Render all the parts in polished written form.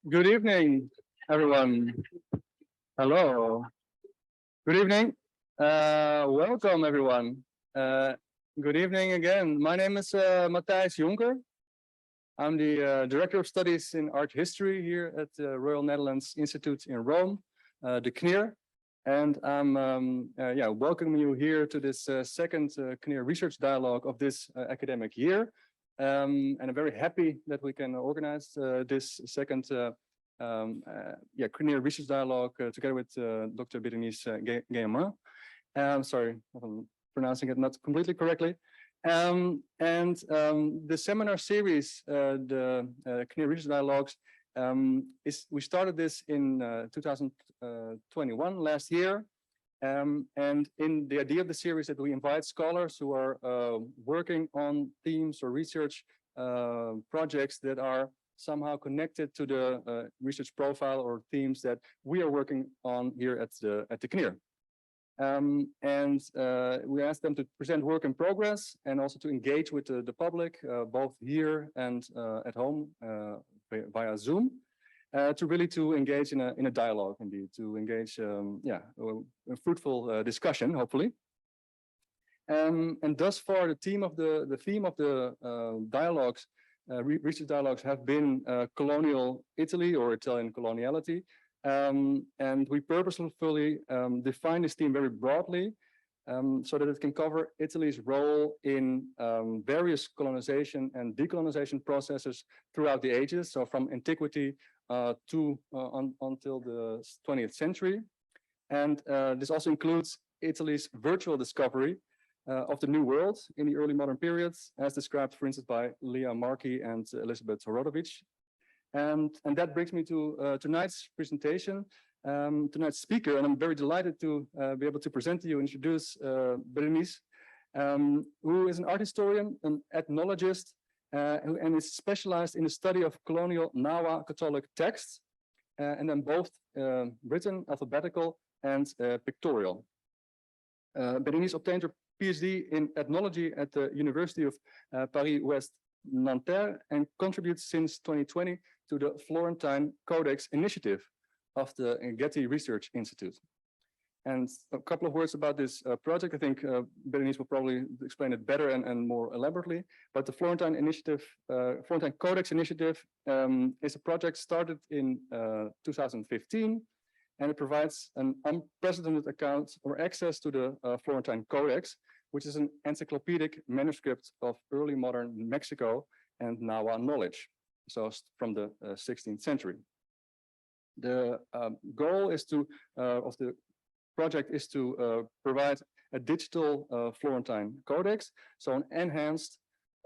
Good evening, everyone. Hello. Good evening. Welcome, everyone. Good evening again. My name is Matthijs Jonker. I'm the Director of Studies in Art History here at the Royal Netherlands Institute in Rome, the KNIR. And I'm welcoming you here to this second KNIR Research Dialogue of this academic year. And I'm very happy that we can organize this second KNIR Research Dialogue together with Dr. Berenice Gaillemin. Sorry, I'm pronouncing it not completely correctly. The seminar series, the KNIR Research Dialogues, we started this in 2021, last year. And in the idea of the series that we invite scholars who are working on themes or research projects that are somehow connected to the research profile or themes that we are working on here at the KNIR. We asked them to present work in progress and also to engage with the public, both here and at home via Zoom. To really engage in a dialogue, indeed, to engage, a fruitful discussion, hopefully. And thus far, the theme of the dialogues, research dialogues, have been colonial Italy or Italian coloniality, and we purposefully define this theme very broadly, so that it can cover Italy's role in various colonization and decolonization processes throughout the ages, so from antiquity until the 20th century. And this also includes Italy's virtual discovery of the New World in the early modern periods, as described, for instance, by Leah Markey and Elizabeth Horodovich. And that brings me to tonight's presentation, tonight's speaker, and I'm very delighted to be able to present to you, introduce Berenice, who is an art historian, an ethnologist, and is specialized in the study of colonial Nahua Catholic texts, and then both written, alphabetical, and pictorial. Berenice obtained her PhD in ethnology at the University of Paris-West Nanterre and contributes since 2020 to the Florentine Codex initiative of the Getty Research Institute. And a couple of words about this project. I think Berenice will probably explain it better and more elaborately. But the Florentine Codex initiative is a project started in 2015, and it provides an unprecedented account or access to the Florentine Codex, which is an encyclopedic manuscript of early modern Mexico and Nahua knowledge, so from the 16th century. The goal is of the project is to provide a digital Florentine Codex, so an enhanced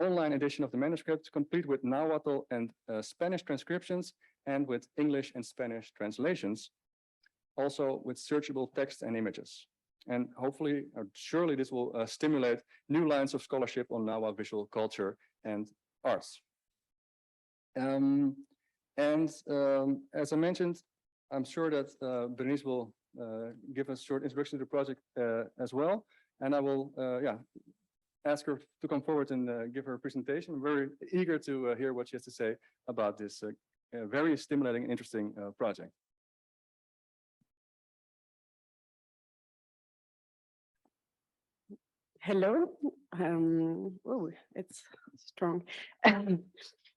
online edition of the manuscript, complete with Nahuatl and Spanish transcriptions, and with English and Spanish translations, also with searchable text and images. And hopefully, or surely, this will stimulate new lines of scholarship on Nahua visual culture and arts. As I mentioned, I'm sure that Berenice will give us a short introduction to the project as well. And I will ask her to come forward and give her a presentation. I'm very eager to hear what she has to say about this very stimulating and interesting project. Hello. Oh, it's strong.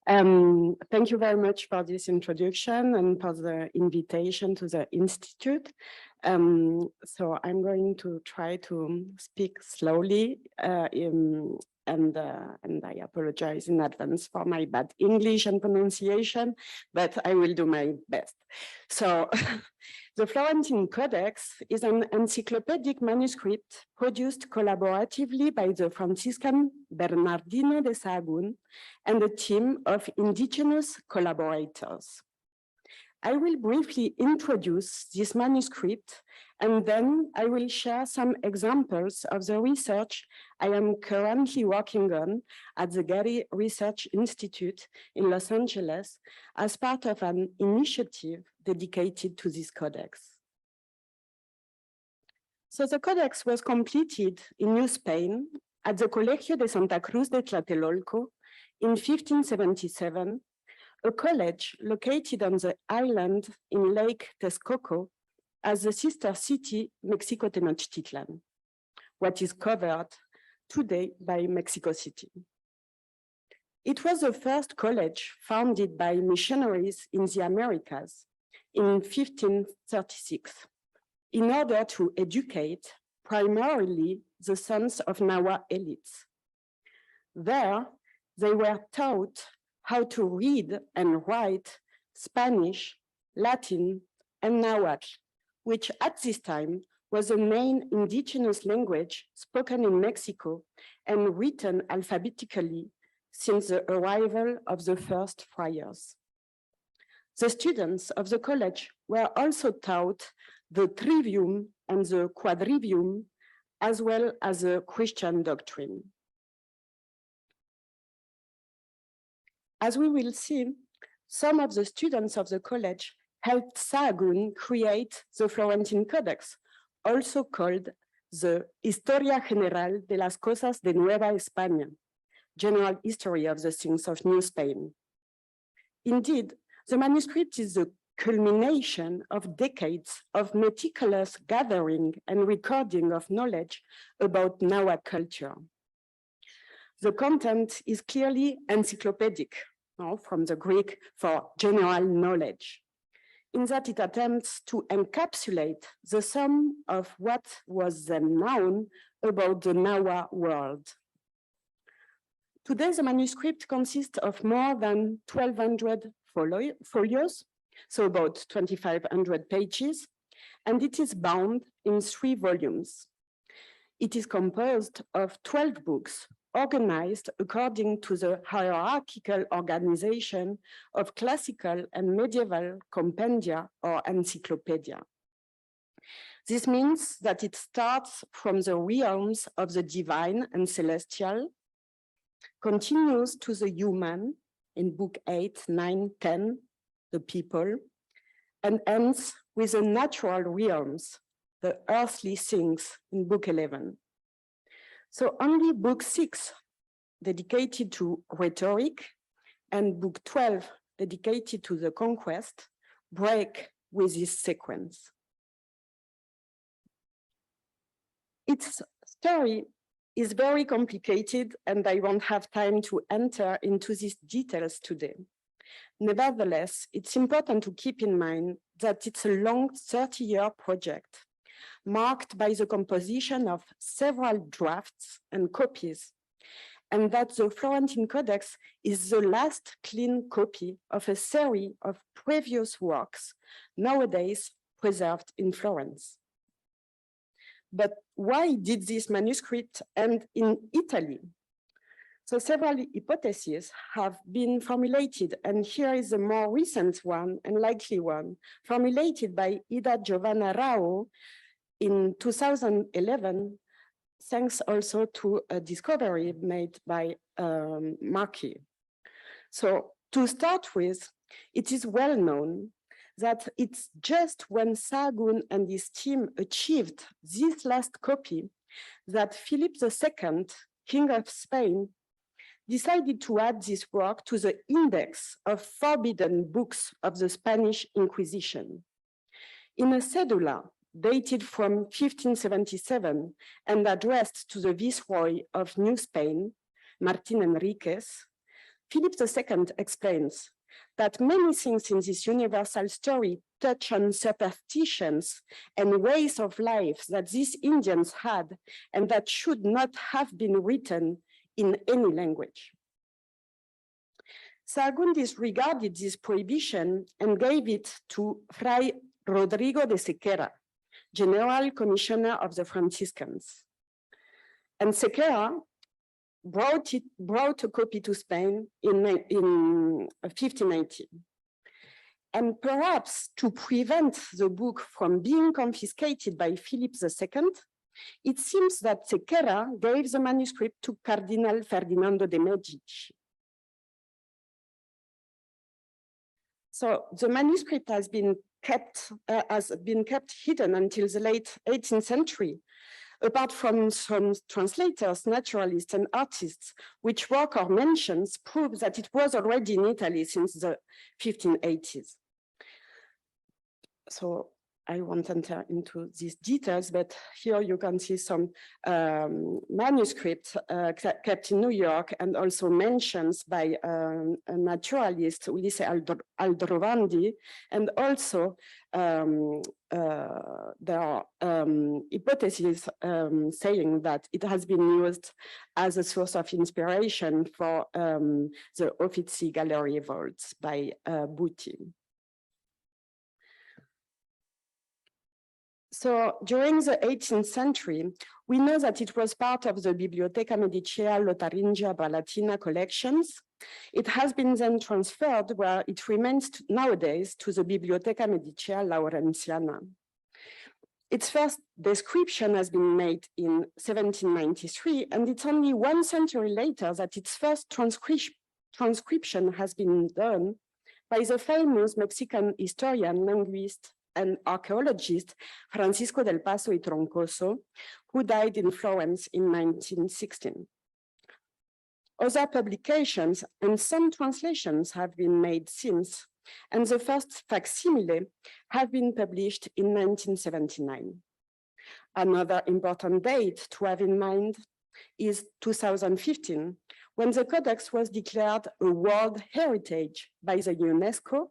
Thank you very much for this introduction and for the invitation to the Institute. So I'm going to try to speak slowly and I apologize in advance for my bad English and pronunciation, but I will do my best. So the Florentine Codex is an encyclopedic manuscript produced collaboratively by the Franciscan Bernardino de Sahagún and a team of indigenous collaborators. I will briefly introduce this manuscript, and then I will share some examples of the research I am currently working on at the Getty Research Institute in Los Angeles as part of an initiative dedicated to this codex. So the codex was completed in New Spain at the Colegio de Santa Cruz de Tlatelolco in 1577 a college located on the island in Lake Texcoco as the sister city Mexico Tenochtitlan, what is covered today by Mexico City. It was the first college founded by missionaries in the Americas in 1536 in order to educate primarily the sons of Nahua elites. There, they were taught how to read and write Spanish, Latin, and Nahuatl, which at this time was the main indigenous language spoken in Mexico and written alphabetically since the arrival of the first friars. The students of the college were also taught the trivium and the quadrivium, as well as the Christian doctrine. As we will see, some of the students of the college helped Sahagún create the Florentine Codex, also called the Historia General de las Cosas de Nueva España, General History of the Things of New Spain. Indeed, the manuscript is the culmination of decades of meticulous gathering and recording of knowledge about Nahua culture. The content is clearly encyclopedic, from the Greek for general knowledge, in that it attempts to encapsulate the sum of what was then known about the Nahua world. Today, the manuscript consists of more than 1,200 folios, so about 2,500 pages, and it is bound in 3 volumes. It is composed of 12 books, organized according to the hierarchical organization of classical and medieval compendia or encyclopedia. This means that it starts from the realms of the divine and celestial, continues to the human in book 8, 9, 10, the people, and ends with the natural realms, the earthly things in book 11. So only book 6, dedicated to rhetoric, and book 12, dedicated to the conquest, break with this sequence. Its story is very complicated, and I won't have time to enter into these details today. Nevertheless, it's important to keep in mind that it's a long 30-year project, marked by the composition of several drafts and copies, and that the Florentine Codex is the last clean copy of a series of previous works, nowadays preserved in Florence. But why did this manuscript end in Italy? So several hypotheses have been formulated, and here is a more recent one and likely one, formulated by Ida Giovanna Rao in 2011, thanks also to a discovery made by Marquis. So to start with, it is well known that it's just when Sahagún and his team achieved this last copy that Philip II, King of Spain, decided to add this work to the index of forbidden books of the Spanish Inquisition. In a cedula dated from 1577 and addressed to the Viceroy of New Spain, Martin Enriquez, Philip II explains that many things in this universal story touch on superstitions and ways of life that these Indians had and that should not have been written in any language. Sahagún disregarded this prohibition and gave it to Fray Rodrigo de Sequeira, General Commissioner of the Franciscans. And Sequeira brought a copy to Spain in 1590. And perhaps to prevent the book from being confiscated by Philip II, it seems that Sequeira gave the manuscript to Cardinal Ferdinando de Medici. So the manuscript has been kept hidden until the late 18th century, Apart from some translators, naturalists, and artists, which work or mentions prove that it was already in Italy since the 1580s. So I won't enter into these details, but here you can see some manuscripts kept in New York and also mentions by a naturalist, Ulisse Aldrovandi, and also there are hypotheses saying that it has been used as a source of inspiration for the Uffizi Gallery vaults by Buti. So during the 18th century, we know that it was part of the Biblioteca Medicea Lotharingia Palatina collections. It has been then transferred where it remains nowadays to the Biblioteca Medicea Laurentiana. Its first description has been made in 1793, and it's only 1 century later that its first transcription has been done by the famous Mexican historian, linguist, and archaeologist Francisco del Paso y Troncoso, who died in Florence in 1916. Other publications and some translations have been made since, and the first facsimile have been published in 1979. Another important date to have in mind is 2015, when the Codex was declared a World Heritage by the UNESCO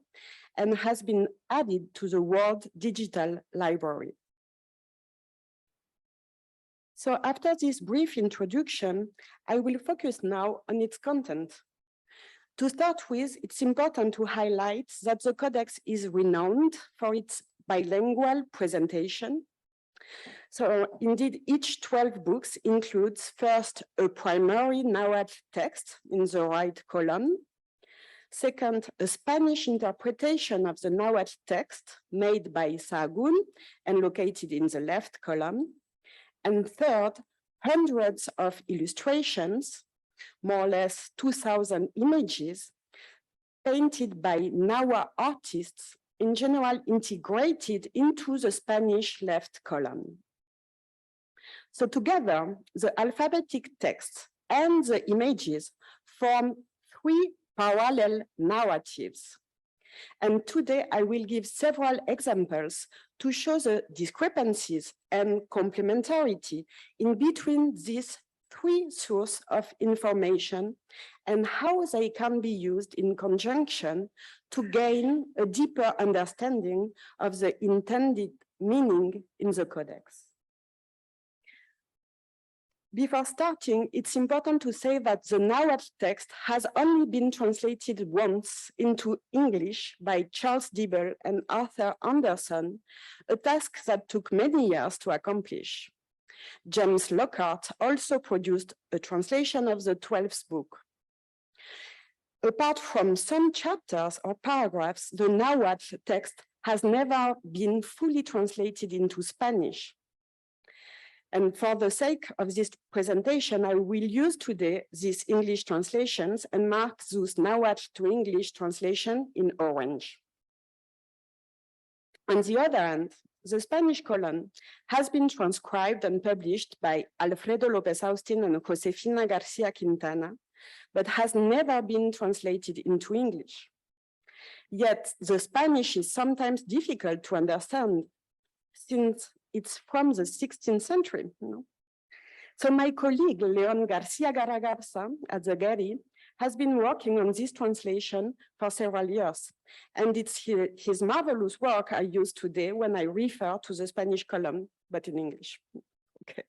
and has been added to the World Digital Library. So after this brief introduction, I will focus now on its content. To start with, it's important to highlight that the Codex is renowned for its bilingual presentation. So indeed, each 12 books includes first a primary Nahuatl text in the right column, second, a Spanish interpretation of the Nahuatl text made by Sahagún and located in the left column. And third, hundreds of illustrations, more or less 2,000 images, painted by Nahua artists, in general integrated into the Spanish left column. So together, the alphabetic text and the images form 3 parallel narratives. And today I will give several examples to show the discrepancies and complementarity in between these 3 sources of information and how they can be used in conjunction to gain a deeper understanding of the intended meaning in the Codex. Before starting, it's important to say that the Nahuatl text has only been translated once into English by Charles Dibble and Arthur Anderson, a task that took many years to accomplish. James Lockhart also produced a translation of the 12th book. Apart from some chapters or paragraphs, the Nahuatl text has never been fully translated into Spanish. And for the sake of this presentation, I will use today these English translations and mark those Nahuatl to English translation in orange. On the other hand, the Spanish column has been transcribed and published by Alfredo López Austin and Josefina García Quintana, but has never been translated into English. Yet the Spanish is sometimes difficult to understand since it's from the 16th century. So my colleague, Leon García Garagarza at the Getty, has been working on this translation for several years. And it's his marvelous work I use today when I refer to the Spanish column, but in English. Okay.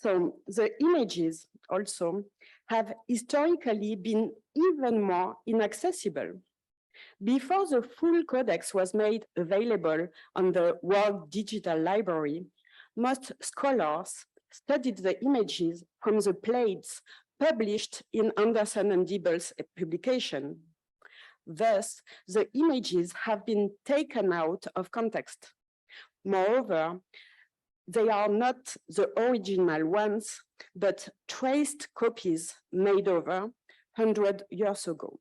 So the images also have historically been even more inaccessible. Before the full Codex was made available on the World Digital Library, most scholars studied the images from the plates published in Anderson and Dibble's publication. Thus, the images have been taken out of context. Moreover, they are not the original ones, but traced copies made over 100 years ago.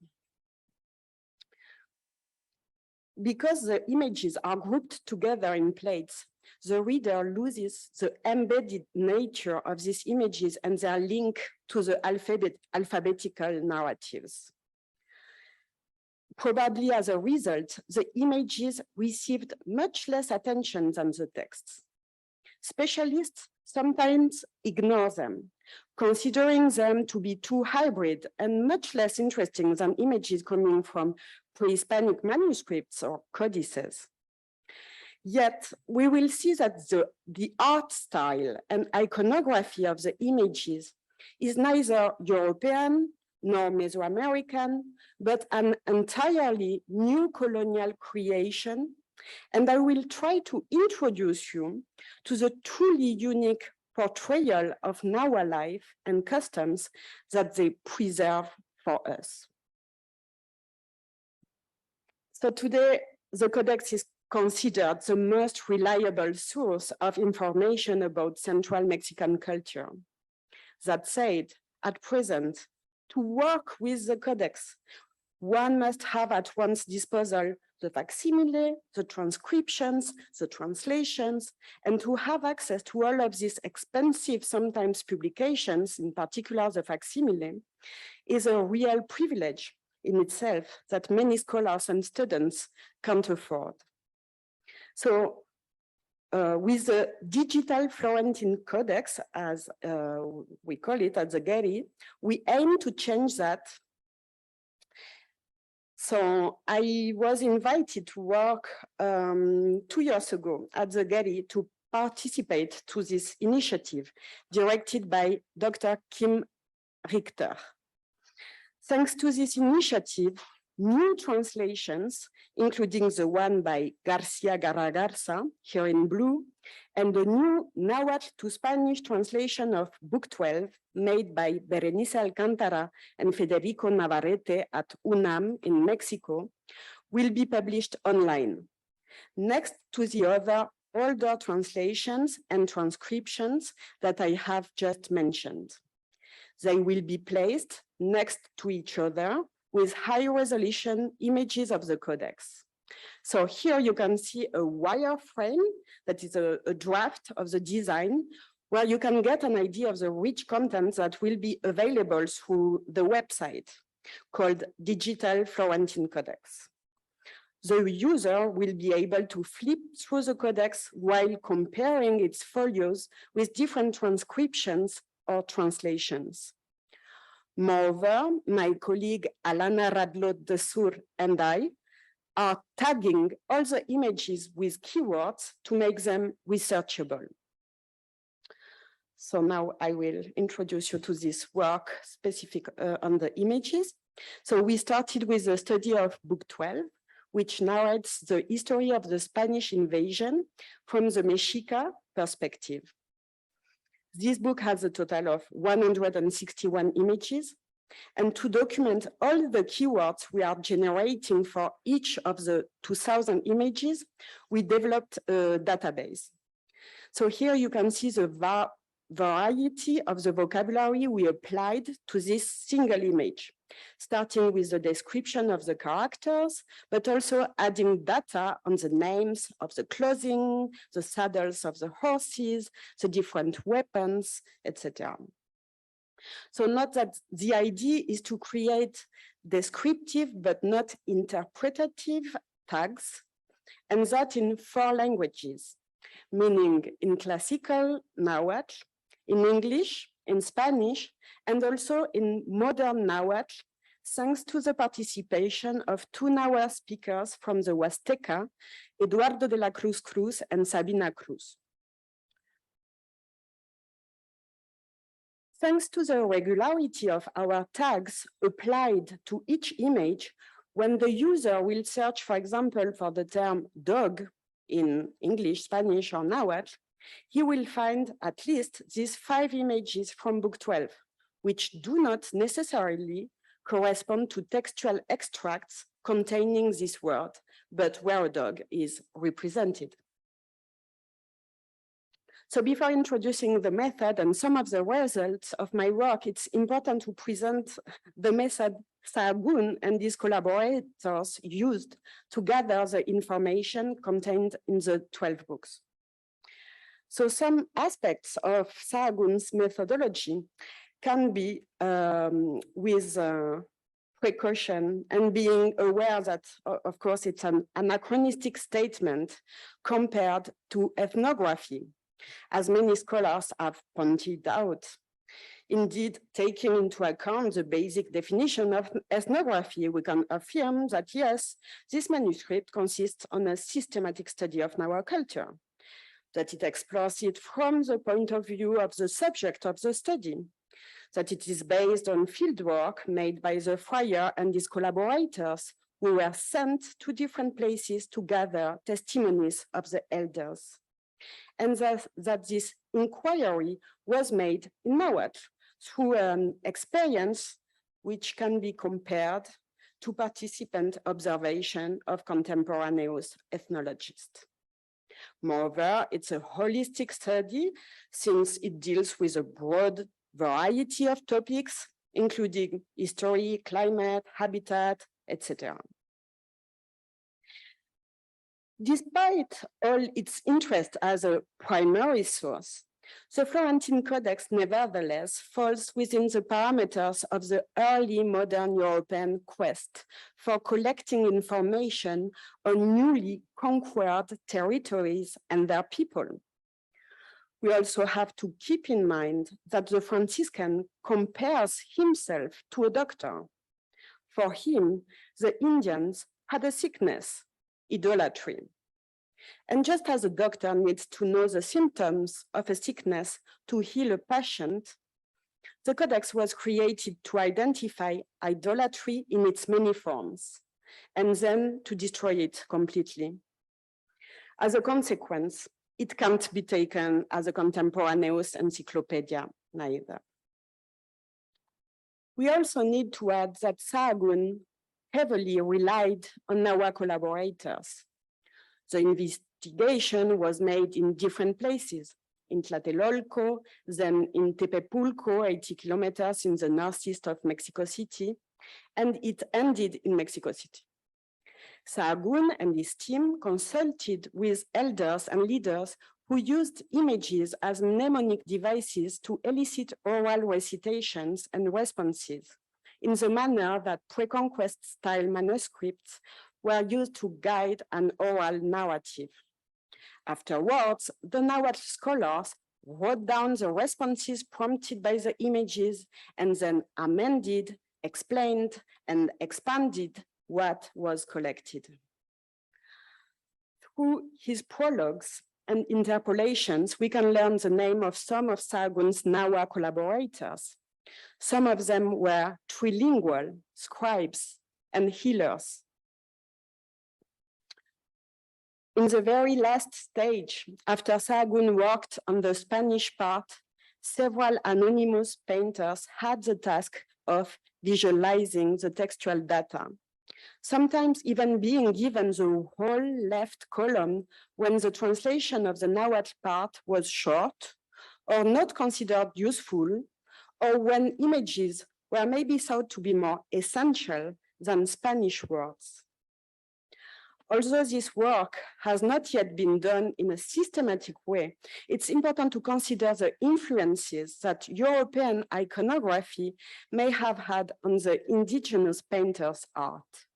Because the images are grouped together in plates, the reader loses the embedded nature of these images and their link to the alphabetical narratives. Probably as a result, the images received much less attention than the texts. Specialists sometimes ignore them, considering them to be too hybrid and much less interesting than images coming from pre-Hispanic manuscripts or codices. Yet, we will see that the art style and iconography of the images is neither European nor Mesoamerican, but an entirely new colonial creation. And I will try to introduce you to the truly unique portrayal of Nahua life and customs that they preserve for us. So today, the Codex is considered the most reliable source of information about Central Mexican culture. That said, at present, to work with the Codex, one must have at one's disposal the facsimile, the transcriptions, the translations, and to have access to all of these expensive, sometimes publications, in particular the facsimile, is a real privilege in itself that many scholars and students can't afford. So with the digital Florentine Codex, as we call it at the Getty, we aim to change that. So I was invited to work 2 years ago at the Getty to participate to this initiative directed by Dr. Kim Richter. Thanks to this initiative, new translations, including the one by Garcia Garza, here in blue, and the new Nahuatl to Spanish translation of Book 12, made by Berenice Alcantara and Federico Navarrete at UNAM in Mexico, will be published online, next to the other older translations and transcriptions that I have just mentioned. They will be placed next to each other with high-resolution images of the Codex. So here you can see a wireframe that is a draft of the design, where you can get an idea of the rich content that will be available through the website called Digital Florentine Codex. The user will be able to flip through the Codex while comparing its folios with different transcriptions or translations. Moreover, my colleague Alana Radlot de Sur and I are tagging all the images with keywords to make them researchable. So now I will introduce you to this work specific on the images. So we started with the study of Book 12, which narrates the history of the Spanish invasion from the Mexica perspective. This book has a total of 161 images, and to document all the keywords we are generating for each of the 2,000 images, we developed a database. So here you can see the variety of the vocabulary we applied to this single image, starting with the description of the characters, but also adding data on the names of the clothing, the saddles of the horses, the different weapons, etc. So note that the idea is to create descriptive but not interpretative tags, and that in 4 languages, meaning in classical Nahuatl, in English, in Spanish, and also in modern Nahuatl, thanks to the participation of 2 Nahua speakers from the Huasteca, Eduardo de la Cruz and Sabina Cruz. Thanks to the regularity of our tags applied to each image, when the user will search, for example, for the term dog in English, Spanish, or Nahuatl, he will find at least these 5 images from Book 12, which do not necessarily correspond to textual extracts containing this word, but where a dog is represented. So before introducing the method and some of the results of my work, it's important to present the method Sahagún and his collaborators used to gather the information contained in the 12 books. So some aspects of Sahagún's methodology can be with precaution and being aware that, of course, it's an anachronistic statement compared to ethnography, as many scholars have pointed out. Indeed, taking into account the basic definition of ethnography, we can affirm that, yes, this manuscript consists on a systematic study of Nahua culture, that it explores it from the point of view of the subject of the study, that it is based on fieldwork made by the friar and his collaborators who were sent to different places to gather testimonies of the elders, and that this inquiry was made in Nahuatl through an experience which can be compared to participant observation of contemporaneous ethnologists. Moreover, it's a holistic study since it deals with a broad variety of topics, including history, climate, habitat, etc. Despite all its interest as a primary source, the Florentine Codex nevertheless falls within the parameters of the early modern European quest for collecting information on newly conquered territories and their people. We also have to keep in mind that the Franciscan compares himself to a doctor. For him, the Indians had a sickness, idolatry. And just as a doctor needs to know the symptoms of a sickness to heal a patient, the Codex was created to identify idolatry in its many forms, and then to destroy it completely. As a consequence, it can't be taken as a contemporaneous encyclopedia, neither. We also need to add that Sahagún heavily relied on Nahua collaborators. The investigation was made in different places, in Tlatelolco, then in Tepepulco, 80 kilometers in the northeast of Mexico City, and it ended in Mexico City. Sahagún and his team consulted with elders and leaders who used images as mnemonic devices to elicit oral recitations and responses in the manner that pre-conquest style manuscripts were used to guide an oral narrative. Afterwards, the Nahuatl scholars wrote down the responses prompted by the images and then amended, explained, and expanded what was collected. Through his prologues and interpolations, we can learn the name of some of Sahagún's Nahua collaborators. Some of them were trilingual, scribes, and healers. In the very last stage, after Sahagún worked on the Spanish part, several anonymous painters had the task of visualizing the textual data, sometimes even being given the whole left column when the translation of the Nahuatl part was short or not considered useful, or when images were maybe thought to be more essential than Spanish words. Although this work has not yet been done in a systematic way, it's important to consider the influences that European iconography may have had on the indigenous painters' art.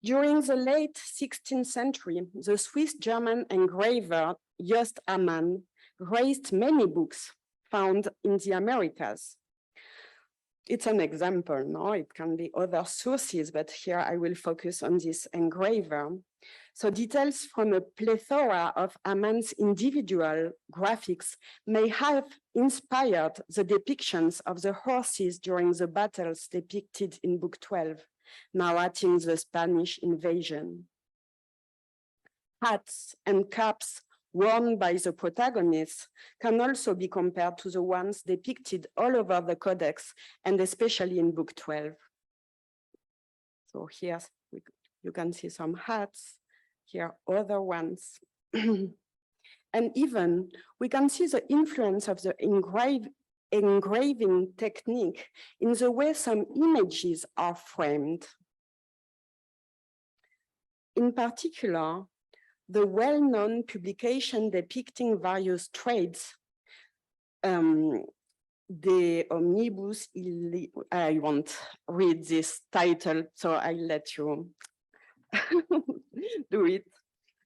During the late 16th century, the Swiss-German engraver Jost Amann raised many books found in the Americas. It's an example, no? It can be other sources, but here I will focus on this engraver. So details from a plethora of Amann's individual graphics may have inspired the depictions of the horses during the battles depicted in Book 12, narrating the Spanish invasion. Hats and caps worn by the protagonists can also be compared to the ones depicted all over the Codex, and especially in Book 12. So here you can see some hats, here other ones. And even we can see the influence of the engraving technique in the way some images are framed. In particular, the well-known publication depicting various trades, the omnibus, I won't read this title, so I'll let you do it.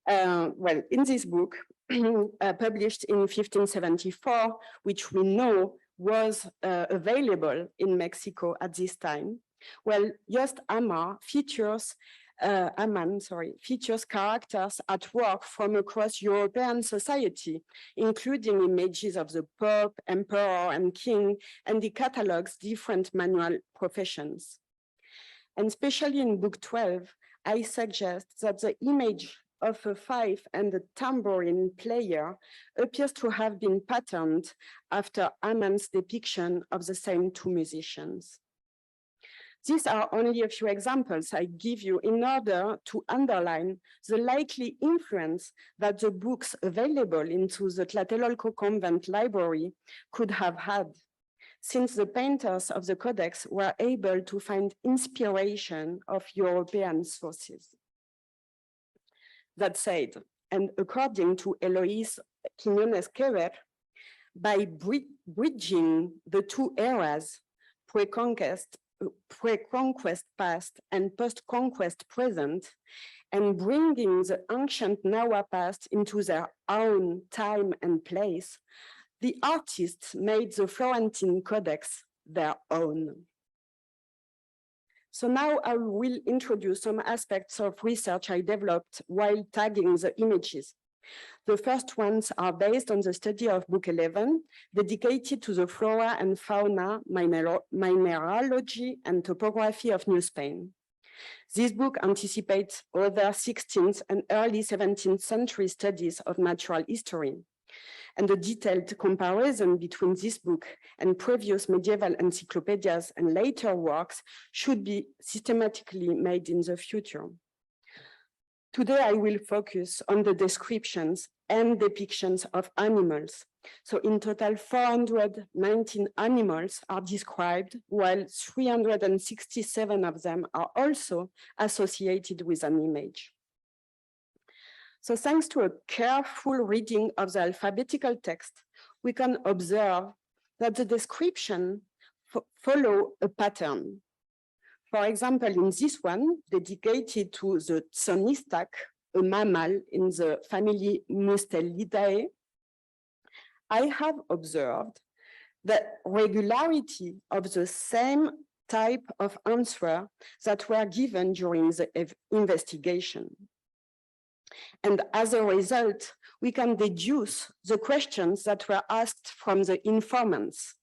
Well, in this book, published in 1574, which we know was available in Mexico at this time, well, Just Aman features characters at work from across European society, including images of the Pope, Emperor, and King, and the catalogues different manual professions. And especially in Book 12, I suggest that the image of a fife and a tambourine player appears to have been patterned after Aman's depiction of the same two musicians. These are only a few examples I give you in order to underline the likely influence that the books available into the Tlatelolco convent library could have had, since the painters of the Codex were able to find inspiration of European sources. That said, and according to Eloise Quiñones-Quever, by bridging the two eras, pre-conquest past and post-conquest present, and bringing the ancient Nahua past into their own time and place, the artists made the Florentine Codex their own. So now I will introduce some aspects of research I developed while tagging the images. The first ones are based on the study of Book 11, dedicated to the flora and fauna, mineralogy, and topography of New Spain. This book anticipates other 16th and early 17th century studies of natural history. And a detailed comparison between this book and previous medieval encyclopedias and later works should be systematically made in the future. Today, I will focus on the descriptions and depictions of animals. So in total, 419 animals are described, while 367 of them are also associated with an image. So thanks to a careful reading of the alphabetical text, we can observe that the description follow a pattern. For example, in this one, dedicated to the Tsonistac, a mammal in the family Mustelidae, I have observed the regularity of the same type of answer that were given during the investigation. And as a result, we can deduce the questions that were asked from the informants.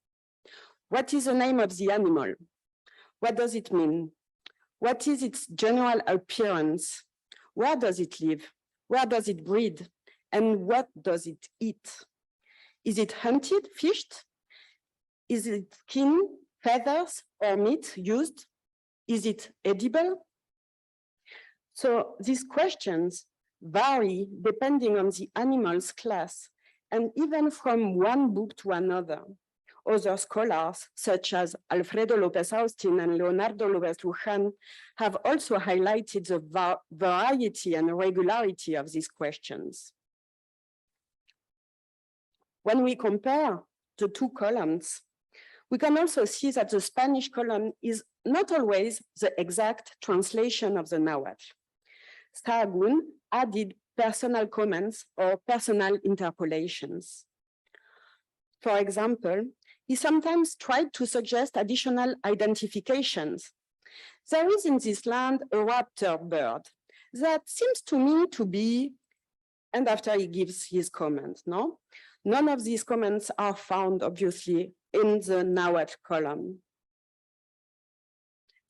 What is the name of the animal? What does it mean? What is its general appearance? Where does it live? Where does it breed? And what does it eat? Is it hunted, fished? Is it skin, feathers, or meat used? Is it edible? So these questions vary depending on the animal's class and even from one book to another. Other scholars, such as Alfredo López Austin and Leonardo López Luján, have also highlighted the variety and regularity of these questions. When we compare the two columns, we can also see that the Spanish column is not always the exact translation of the Nahuatl. Sahagún added personal comments or personal interpolations. For example, he sometimes tried to suggest additional identifications. There is in this land a raptor bird that seems to me to be, and after he gives his comment, no? None of these comments are found, obviously, in the Nahuatl column.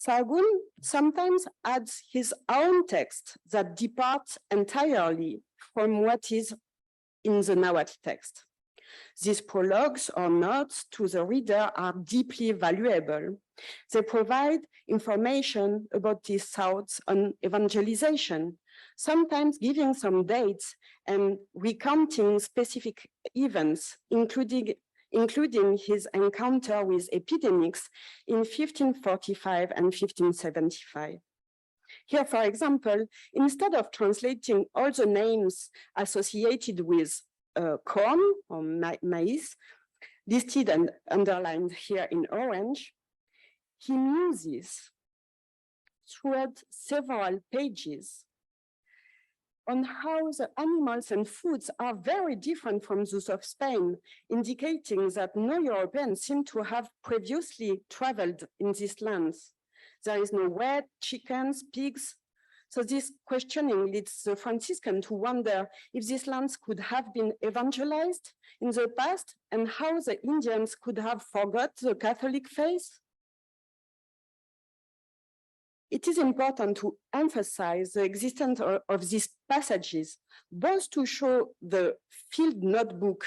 Sahagún sometimes adds his own text that departs entirely from what is in the Nahuatl text. These prologues or notes to the reader are deeply valuable. They provide information about his thoughts on evangelization, sometimes giving some dates and recounting specific events, including his encounter with epidemics in 1545 and 1575. Here, for example, instead of translating all the names associated with corn or maize, listed and underlined here in orange, he muses throughout several pages on how the animals and foods are very different from those of Spain, indicating that no Europeans seem to have previously traveled in these lands. There is no wheat, chickens, pigs. So this questioning leads the Franciscan to wonder if these lands could have been evangelized in the past and how the Indians could have forgot the Catholic faith. It is important to emphasize the existence of these passages, both to show the field notebook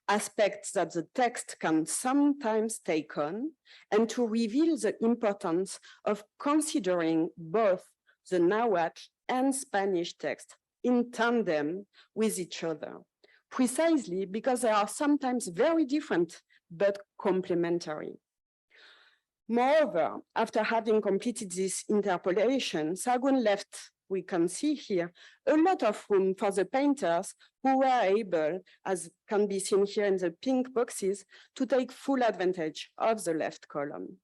aspects that the text can sometimes take on, and to reveal the importance of considering both the Nahuatl and Spanish text in tandem with each other, precisely because they are sometimes very different but complementary. Moreover, after having completed this interpolation, Sahagún left, we can see here, a lot of room for the painters who were able, as can be seen here in the pink boxes, to take full advantage of the left column.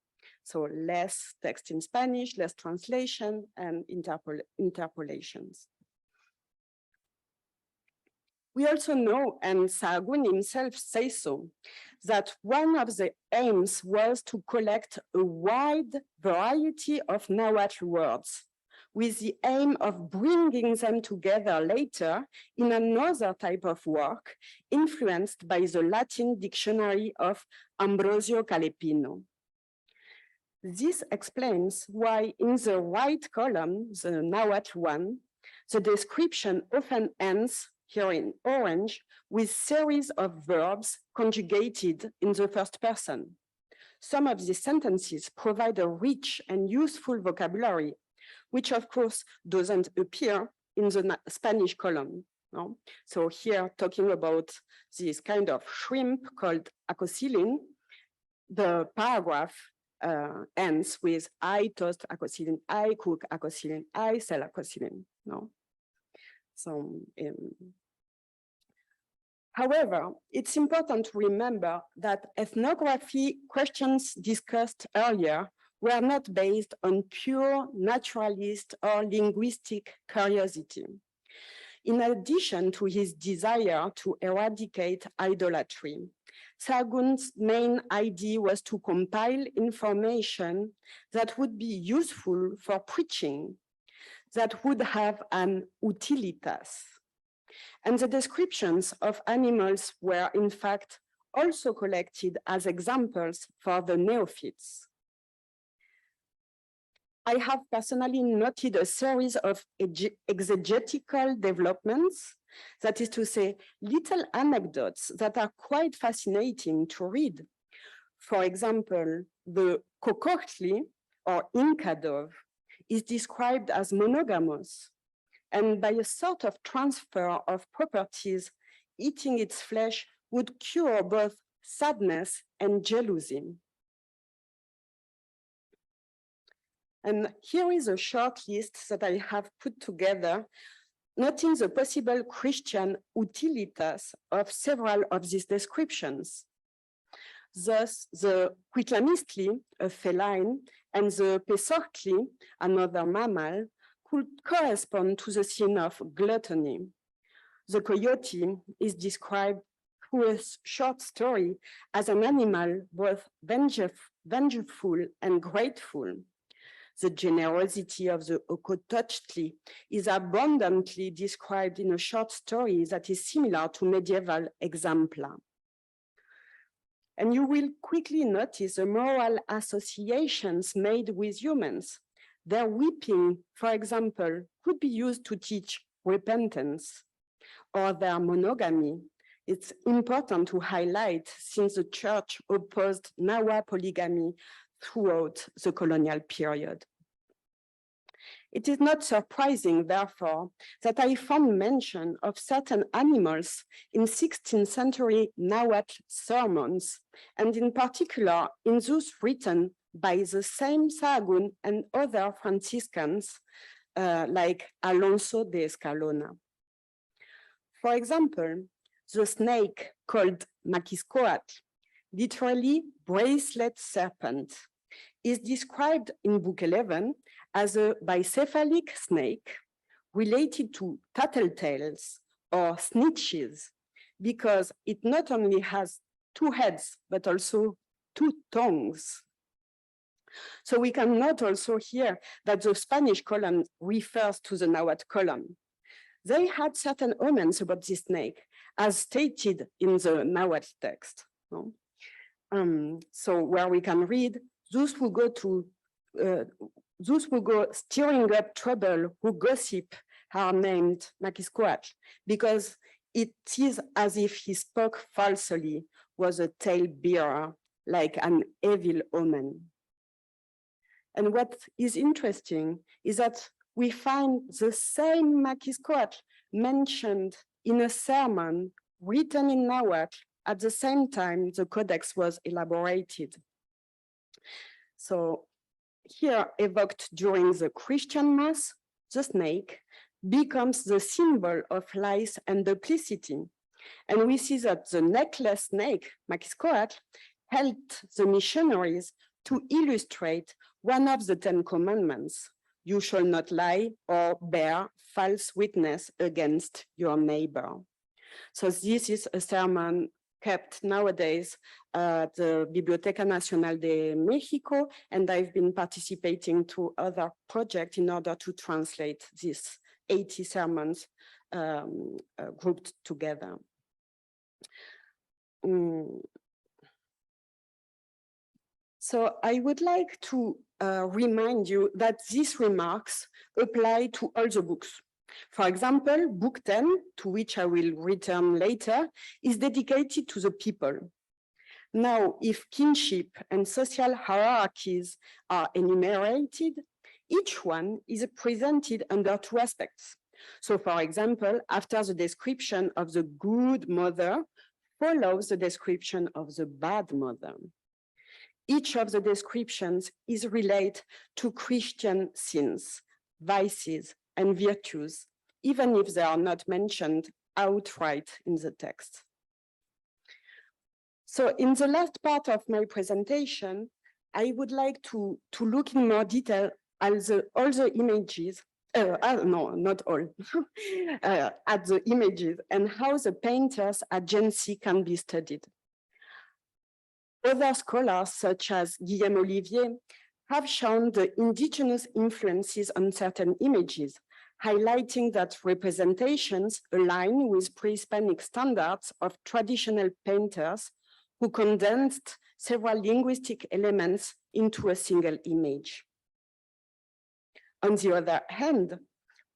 So less text in Spanish, less translation and interpolations. We also know, and Sahagún himself says so, that one of the aims was to collect a wide variety of Nahuatl words, with the aim of bringing them together later in another type of work influenced by the Latin dictionary of Ambrosio Calepino. This explains why in the right column, the Nahuatl one, the description often ends here in orange with series of verbs conjugated in the first person. Some of these sentences provide a rich and useful vocabulary, which of course doesn't appear in the Spanish column. No? So here talking about this kind of shrimp called acocilin, the paragraph ends with I toast acocilin, I cook acocilin, I sell acocilin. No? So, however, it's important to remember that ethnography questions discussed earlier were not based on pure naturalist or linguistic curiosity. In addition to his desire to eradicate idolatry, Sahagún's main idea was to compile information that would be useful for preaching, that would have an utilitas. And the descriptions of animals were in fact also collected as examples for the neophytes. I have personally noted a series of exegetical developments, that is to say, little anecdotes that are quite fascinating to read. For example, the Cocortli, or Inca dove, is described as monogamous, and by a sort of transfer of properties, eating its flesh would cure both sadness and jealousy. And here is a short list that I have put together, noting the possible Christian utilitas of several of these descriptions. Thus, the Cuitlamistli, a feline, and the Pesortli, another mammal, could correspond to the sin of gluttony. The coyote is described through a short story as an animal both vengeful and grateful. The generosity of the Ocotochtli is abundantly described in a short story that is similar to medieval exemplar. And you will quickly notice the moral associations made with humans. Their weeping, for example, could be used to teach repentance, or their monogamy. It's important to highlight since the church opposed Nahua polygamy throughout the colonial period. It is not surprising, therefore, that I found mention of certain animals in 16th century Nahuatl sermons, and in particular in those written by the same Sahagún and other Franciscans, like Alonso de Escalona. For example, the snake called Maquiscoatl, literally bracelet serpent, is described in Book 11 as a bicephalic snake related to tattletales or snitches, because it not only has 2 heads, but also 2 tongues. So we can note also here that the Spanish column refers to the Nahuatl column. They had certain omens about this snake, as stated in the Nahuatl text. No? So where we can read, those who go stirring up trouble, who gossip, are named Maquiscoatl, because it is as if he spoke falsely, was a tale bearer, like an evil omen. And what is interesting is that we find the same Maquiscoatl mentioned in a sermon written in Nahuatl at the same time the codex was elaborated. So here, evoked during the Christian Mass, the snake becomes the symbol of lies and duplicity. And we see that the necklace snake, Maquiscoatl, helped the missionaries to illustrate one of the 10 commandments: you shall not lie or bear false witness against your neighbor. So this is a sermon kept nowadays at the Biblioteca Nacional de Mexico, and I've been participating to other projects in order to translate these 80 sermons grouped together. So I would like to remind you that these remarks apply to all the books. For example, Book 10, to which I will return later, is dedicated to the people. Now, if kinship and social hierarchies are enumerated, each one is presented under 2 aspects. So, for example, after the description of the good mother follows the description of the bad mother. Each of the descriptions is related to Christian sins, vices, and virtues, even if they are not mentioned outright in the text. So in the last part of my presentation, I would like to look in more detail at all the images, no, not all, at the images and how the painter's agency can be studied. Other scholars, such as Guillaume Olivier, have shown the indigenous influences on certain images, highlighting that representations align with pre-Hispanic standards of traditional painters who condensed several linguistic elements into a single image. On the other hand,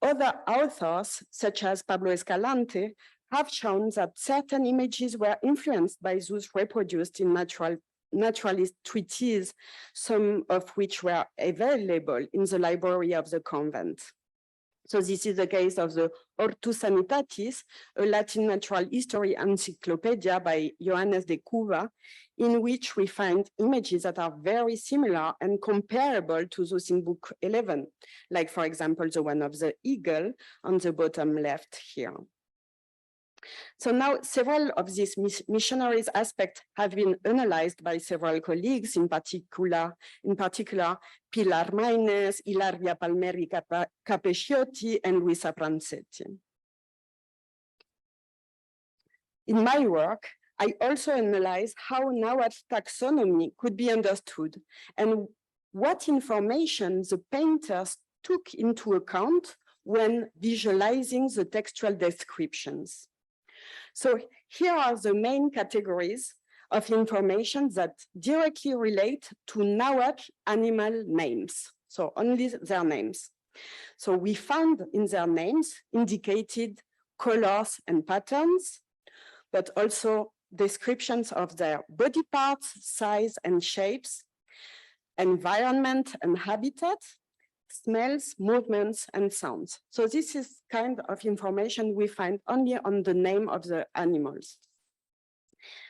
other authors, such as Pablo Escalante, have shown that certain images were influenced by those reproduced in naturalist treatises, some of which were available in the library of the convent. So this is the case of the Hortus Sanitatis, a Latin natural history encyclopedia by Johannes de Cuba, in which we find images that are very similar and comparable to those in Book 11, like, for example, the one of the eagle on the bottom left here. So now several of these missionaries' aspects have been analyzed by several colleagues, in particular Pilar Maines, Ilaria Palmeri Capesciotti, and Luisa Pranzetti. In my work, I also analyze how Nahuatl taxonomy could be understood and what information the painters took into account when visualizing the textual descriptions. So here are the main categories of information that directly relate to Nahuatl animal names, so only their names. So we found in their names indicated colors and patterns, but also descriptions of their body parts, size and shapes, environment and habitat, smells, movements, and sounds. So this is kind of information we find only on the name of the animals.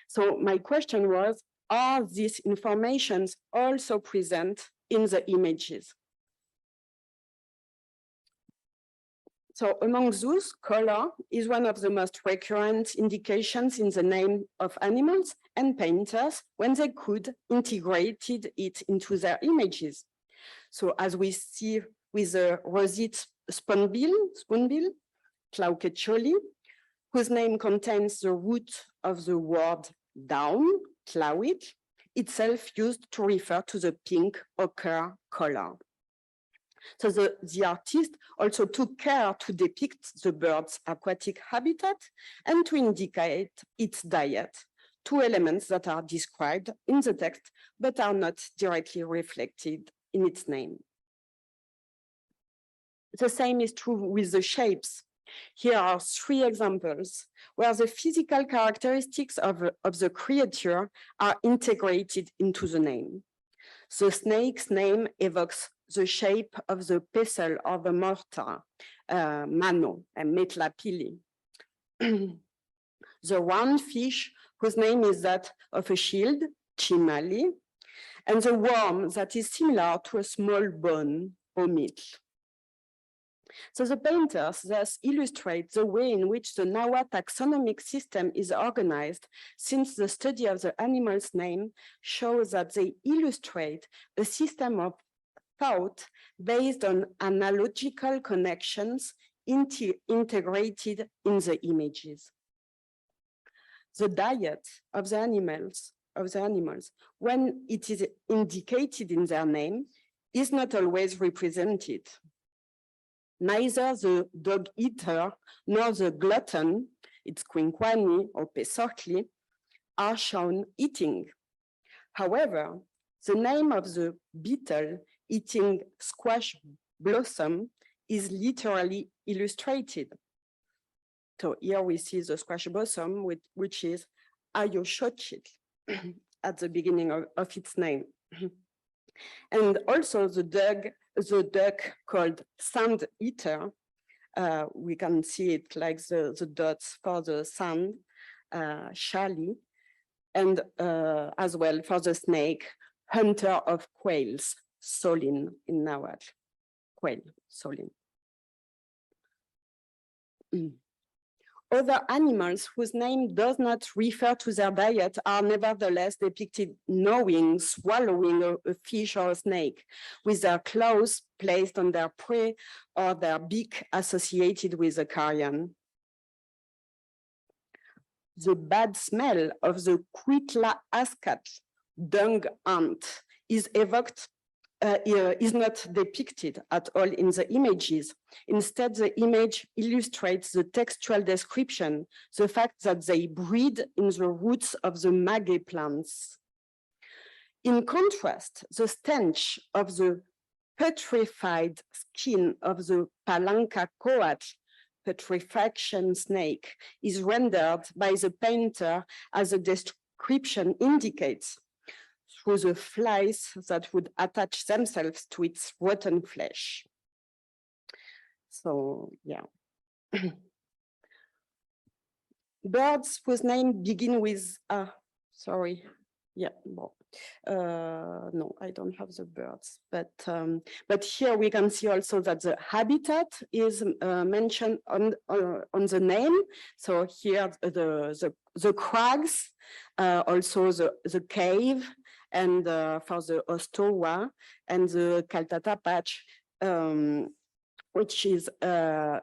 So my question was, are these informations also present in the images? So among those, color is one of the most recurrent indications in the name of animals, and painters, when they could, integrated it into their images. So as we see with the roseate spoonbill, Tlatelolco, whose name contains the root of the word down, tlawit, itself used to refer to the pink ochre color. So the artist also took care to depict the bird's aquatic habitat and to indicate its diet, two elements that are described in the text but are not directly reflected in its name. The same is true with the shapes. Here are three examples where the physical characteristics of the creature are integrated into the name. The snake's name evokes the shape of the pestle or the mortar, mano, and metlapili. The round fish, whose name is that of a shield, chimali, and the worm that is similar to a small bone, omit. So the painters thus illustrate the way in which the Nahua taxonomic system is organized, since the study of the animal's name shows that they illustrate a system of thought based on analogical connections integrated in the images. The diet of the animals, when it is indicated in their name, is not always represented. Neither the dog eater nor the glutton, its quinquani or pesortli, are shown eating. However, the name of the beetle eating squash blossom is literally illustrated. So here we see the squash blossom, which is Ayoshochitl at the beginning of its name. And also the duck called sand eater, we can see it like the dots for the sand, shali, and as well for the snake, hunter of quails, solin in Nahuatl, quail, solin. Other animals whose name does not refer to their diet are nevertheless depicted gnawing, swallowing a fish or a snake, with their claws placed on their prey or their beak associated with the carrion. The bad smell of the Quitla ascat, dung ant, is not depicted at all in the images. Instead, the image illustrates the textual description, the fact that they breed in the roots of the maguey plants. In contrast, the stench of the petrified skin of the palanca coat, petrifaction snake, is rendered by the painter as the description indicates, through the flies that would attach themselves to its rotten flesh. So, yeah. Birds whose name begin with, sorry, yeah, well, no, I don't have the birds, but here we can see also that the habitat is mentioned on the name. So here the crags, also the cave, and for the Ostowa and the Caltata patch, which is una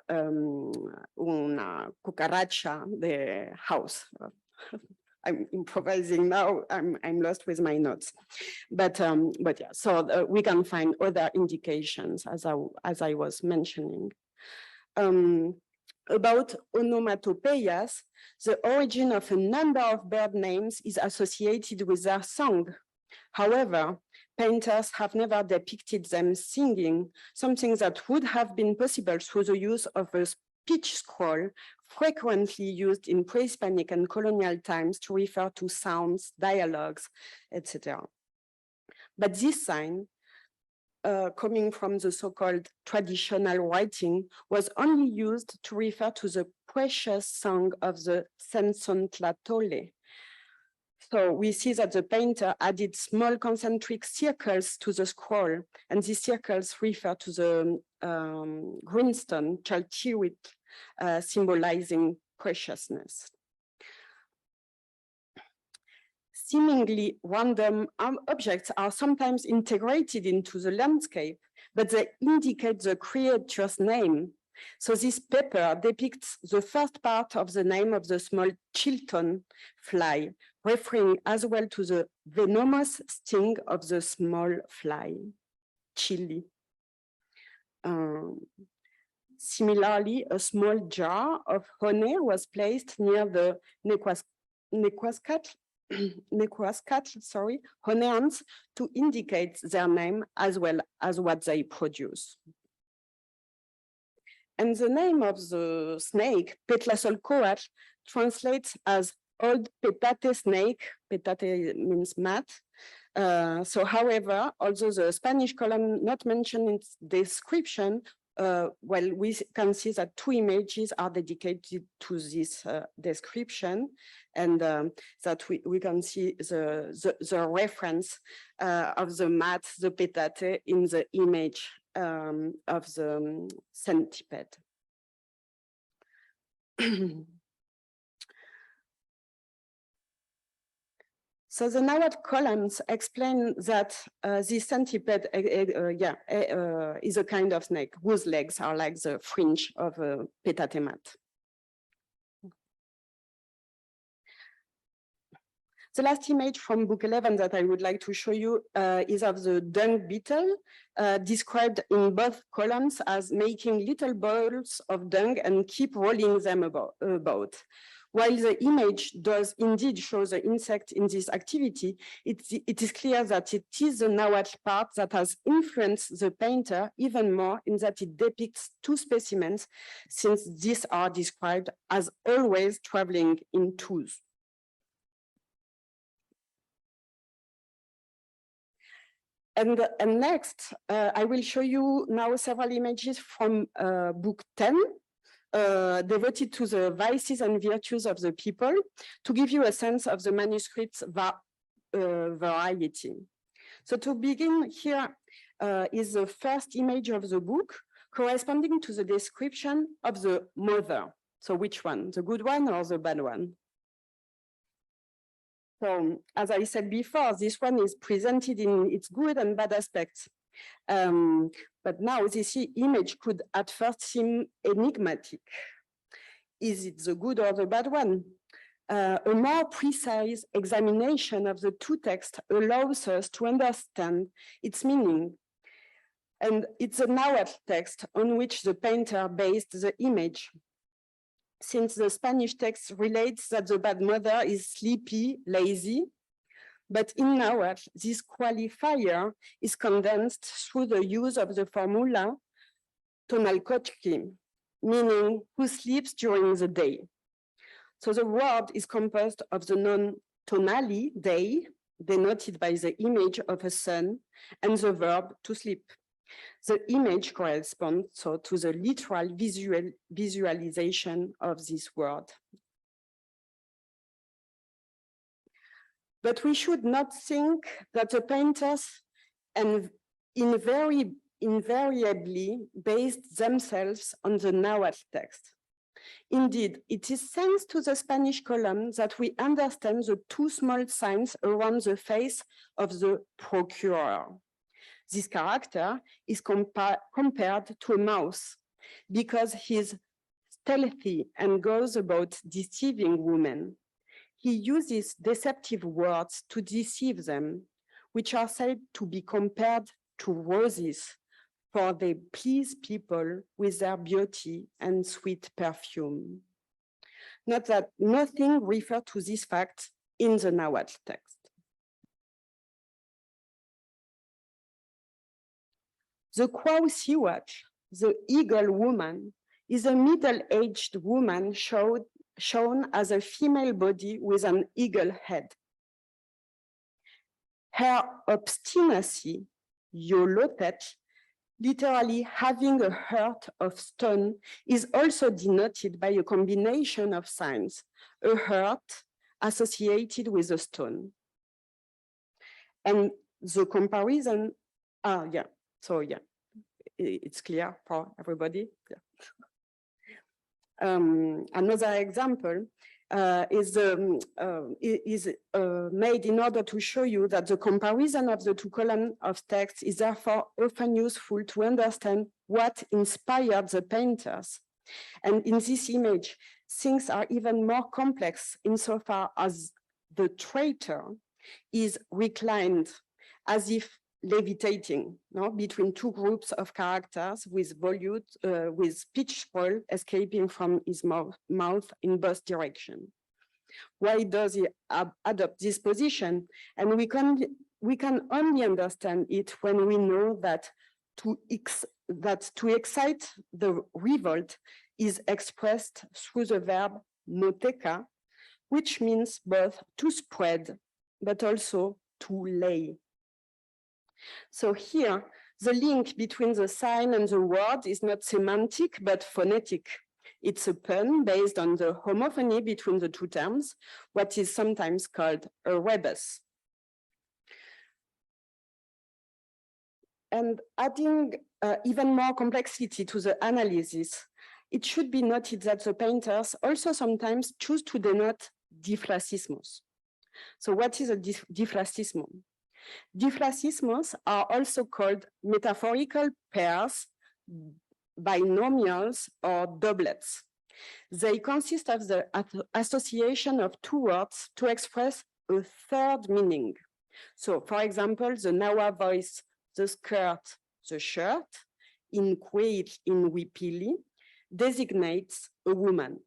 cucaracha, the house. I'm improvising now. I'm lost with my notes, but yeah. So we can find other indications as I was mentioning. About onomatopoeias, the origin of a number of bird names is associated with their song. However, painters have never depicted them singing, something that would have been possible through the use of a speech scroll frequently used in pre-Hispanic and colonial times to refer to sounds, dialogues, etc. But this sign, coming from the so-called traditional writing, was only used to refer to the precious song of the Senson Tlatole. So we see that the painter added small concentric circles to the scroll, and these circles refer to the greenstone chalchihuitl, symbolizing preciousness. Seemingly random objects are sometimes integrated into the landscape, but they indicate the creature's name. So this paper depicts the first part of the name of the small Chilton fly, referring as well to the venomous sting of the small fly, chili. Similarly, a small jar of honey was placed near the honey ants to indicate their name as well as what they produce. And the name of the snake, Tlatelolco, translates as old petate snake. Petate means mat. So however, although the Spanish column not mentioned in its description, well, we can see that 2 images are dedicated to this description, and that we can see the reference of the mat, the petate, in the image of the centipede. So the Nahuatl columns explain that this centipede is a kind of snake whose legs are like the fringe of a petate mat. The last image from book 11 that I would like to show you is of the dung beetle, described in both columns as making little balls of dung and keep rolling them about. While the image does indeed show the insect in this activity, it is clear that it is the Nahuatl part that has influenced the painter even more, in that it depicts 2 specimens, since these are described as always traveling in twos. And next, I will show you now several images from book 10, devoted to the vices and virtues of the people, to give you a sense of the manuscript's variety. So to begin, here is the first image of the book, corresponding to the description of the mother. So which one, the good one or the bad one? So, as I said before, this one is presented in its good and bad aspects. But now this image could at first seem enigmatic. Is it the good or the bad one? A more precise examination of the 2 texts allows us to understand its meaning. And it's a Nahuatl text on which the painter based the image, since the Spanish text relates that the bad mother is sleepy, lazy, but in Nahuatl, this qualifier is condensed through the use of the formula tonalcochki, meaning who sleeps during the day. So the word is composed of the noun tonali, day, denoted by the image of a sun, and the verb to sleep. The image corresponds so to the literal visualization of this word. But we should not think that the painters invariably based themselves on the Nahuatl text. Indeed, it is thanks to the Spanish column that we understand the 2 small signs around the face of the procurer. This character is compared to a mouse because he is stealthy and goes about deceiving women. He uses deceptive words to deceive them, which are said to be compared to roses, for they please people with their beauty and sweet perfume. Note that nothing refers to this fact in the Nahuatl text. The Kwausiwatl, the eagle woman, is a middle-aged woman shown as a female body with an eagle head. Her obstinacy, yolotet, literally having a heart of stone, is also denoted by a combination of signs, a heart associated with a stone. And the comparison, it's clear for everybody. Yeah. Another example is made in order to show you that the comparison of the two columns of text is therefore often useful to understand what inspired the painters. And in this image, things are even more complex insofar as the traitor is reclined as if levitating, no, between two groups of characters with speech scroll escaping from his mouth in both directions. Why does he adopt this position? And we can only understand it when we know that to excite the revolt is expressed through the verb noteca, which means both to spread, but also to lay. So here, the link between the sign and the word is not semantic, but phonetic. It's a pun based on the homophony between the two terms, what is sometimes called a rebus. And adding even more complexity to the analysis, it should be noted that the painters also sometimes choose to denote difracismos. So what is a difracismo? Difracismos are also called metaphorical pairs, binomials, or doublets. They consist of the association of two words to express a third meaning. So, for example, the Nahua voice, the skirt, the shirt, in Quaid, in Wipili, designates a woman.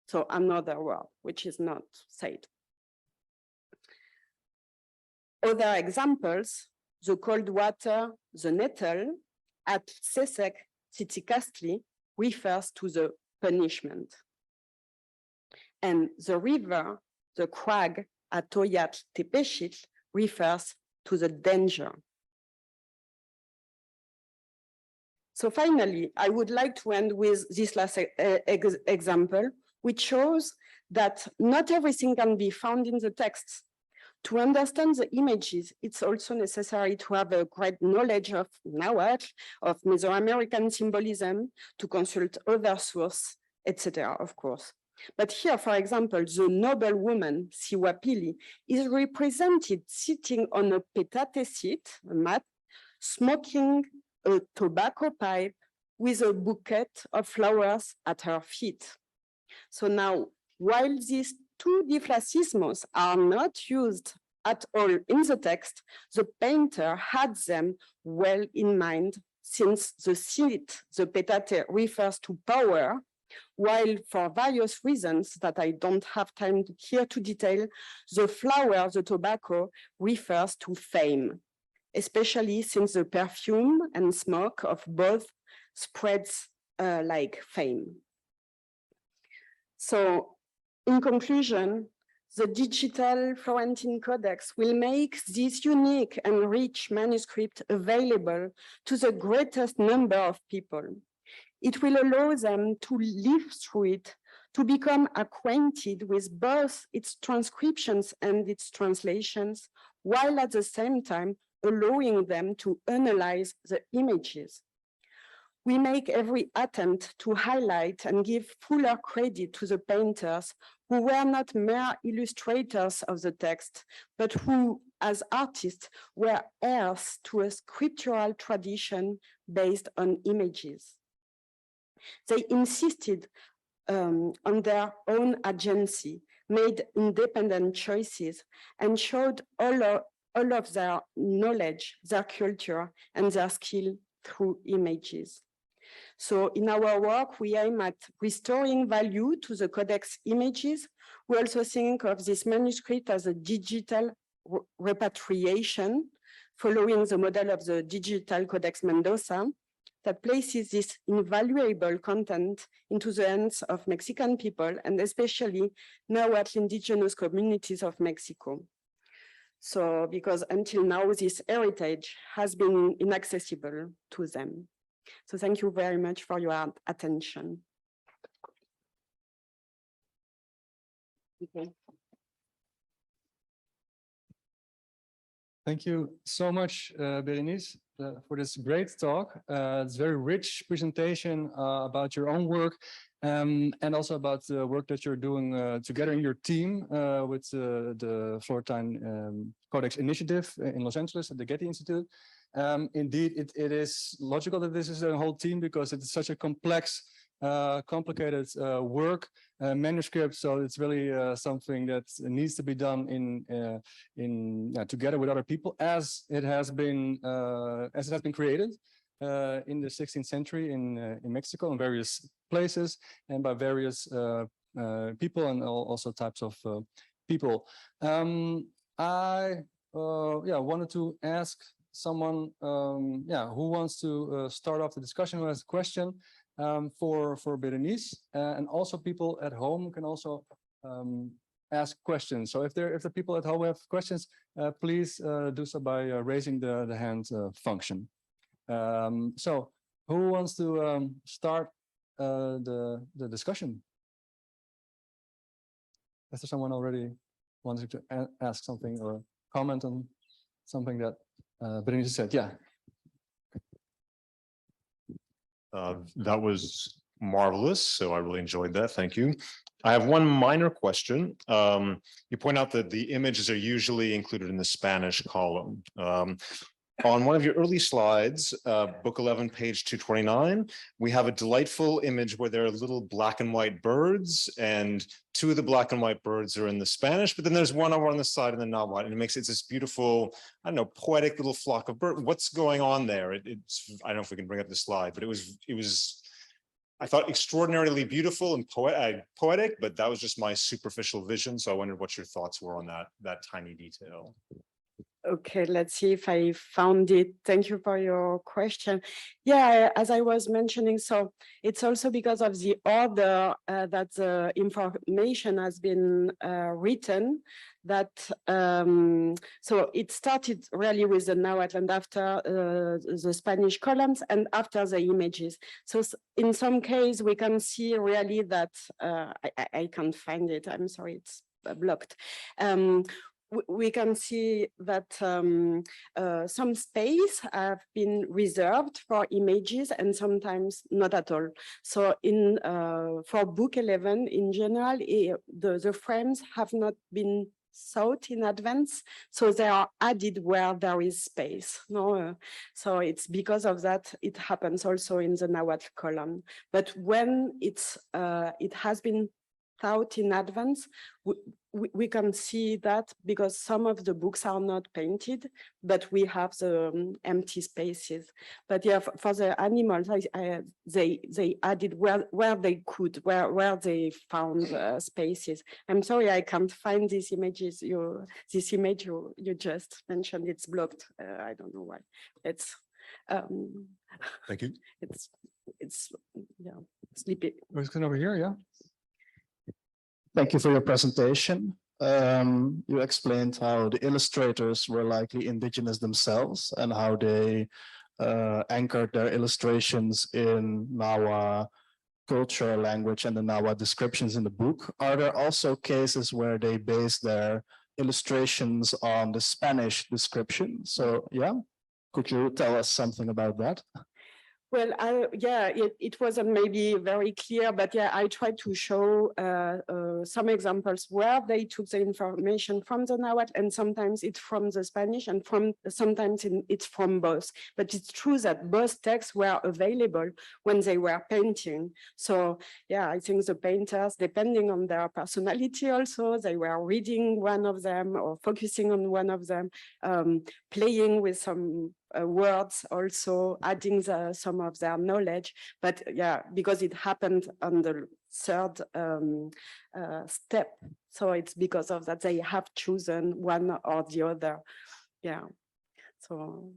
So another word, which is not said. Other examples, the cold water, the nettle, at Sesek, Tsitikastli, refers to the punishment. And the river, the crag, at Toyat Tepeshit, refers to the danger. So finally, I would like to end with this last example, which shows that not everything can be found in the text. To understand the images, it's also necessary to have a great knowledge of Nahuatl, of Mesoamerican symbolism, to consult other sources, etc., of course. But here, for example, the noble woman, Siwapili, is represented sitting on a petate seat, a mat, smoking a tobacco pipe with a bouquet of flowers at her feet. So now, while these two difracismos are not used at all in the text, the painter had them well in mind, since the seat, the petate, refers to power, while for various reasons that I don't have time here to detail, the flower, the tobacco, refers to fame, especially since the perfume and smoke of both spreads like fame. So in conclusion, the digital Florentine Codex will make this unique and rich manuscript available to the greatest number of people. It will allow them to live through it, to become acquainted with both its transcriptions and its translations, while at the same time allowing them to analyze the images. We make every attempt to highlight and give fuller credit to the painters who were not mere illustrators of the text, but who, as artists, were heirs to a scriptural tradition based on images. They insisted on their own agency, made independent choices, and showed all of their knowledge, their culture, and their skill through images. So in our work, we aim at restoring value to the Codex images. We also think of this manuscript as a digital repatriation, following the model of the digital Codex Mendoza, that places this invaluable content into the hands of Mexican people, and especially Nahuatl indigenous communities of Mexico. So, because until now, this heritage has been inaccessible to them. So thank you very much for your attention. Okay. Thank you so much, Berenice, for this great talk. It's a very rich presentation about your own work and also about the work that you're doing together in your team with the Florentine Codex initiative in Los Angeles at the Getty Institute. Indeed, it is logical that this is a whole team because it's such a complex, complicated work. Manuscript, so it's really something that needs to be done together with other people, as it has been created in the 16th century in Mexico in various places and by various people and also types of people. I wanted to ask someone who wants to start off the discussion, who has a question. For Berenice, and also people at home can also ask questions. So if the people at home have questions, please do so by raising the hand function. So who wants to start the discussion? Is there someone already wanting to ask something or comment on something that Berenice said? Yeah. That was marvelous. So I really enjoyed that. Thank you. I have one minor question. You point out that the images are usually included in the Spanish column. On one of your early slides, book 11, page 229, we have a delightful image where there are little black and white birds, and two of the black and white birds are in the Spanish, but then there's one over on the side in the Nahuatl, and it makes it this beautiful, I don't know, poetic little flock of birds. What's going on there? It's I don't know if we can bring up the slide, but it was I thought extraordinarily beautiful and poetic, but that was just my superficial vision. So I wondered what your thoughts were on that tiny detail. Okay, let's see if I found it. Thank you for your question. Yeah, as I was mentioning, so it's also because of the order that the information has been written that, so it started really with the Nahuatl and after the Spanish columns and after the images. So in some case, we can see really that, I can't find it, I'm sorry, it's blocked. We can see that some space have been reserved for images and sometimes not at all. So in for book 11 in general, the frames have not been thought in advance, so they are added where there is space. No, so it's because of that it happens also in the Nahuatl column. But when it's it has been thought in advance, we can see that because some of the books are not painted, but we have the empty spaces. But yeah, for the animals, they added where they could, where they found spaces. I'm sorry, I can't find these images. This image you just mentioned, it's blocked. I don't know why. It's thank you. It's yeah, sleepy. Let's come over here, yeah. Thank you for your presentation. You explained how the illustrators were likely indigenous themselves and how they anchored their illustrations in Nahua culture, language, and the Nahua descriptions in the book. Are there also cases where they base their illustrations on the Spanish description? So yeah, could you tell us something about that? Well, yeah, it wasn't maybe very clear, but yeah, I tried to show some examples where they took the information from the Nahuatl, and sometimes it's from the Spanish, and sometimes it's from both. But it's true that both texts were available when they were painting. So yeah, I think the painters, depending on their personality also, they were reading one of them or focusing on one of them, playing with some words, also adding some of their knowledge. But yeah, because it happened on the third step, so it's because of that they have chosen one or the other. Yeah, so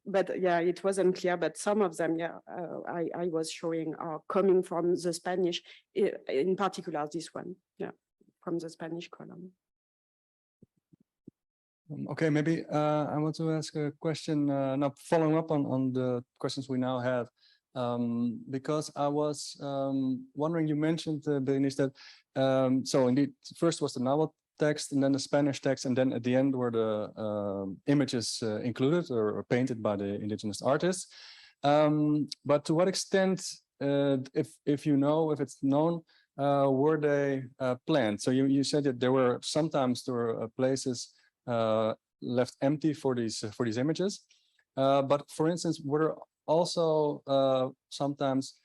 but yeah, it wasn't clear, but some of them, yeah, I was showing are coming from the Spanish, in particular this one, yeah, from the Spanish column. Okay, maybe I want to ask a question, now following up on the questions we now have, because I was wondering, you mentioned, Berenice, that so indeed, first was the Nahuatl text and then the Spanish text, and then at the end were the images included or painted by the indigenous artists. But to what extent, if you know, if it's known, were they planned? So you said that there were places left empty for these images, but for instance, were there also sometimes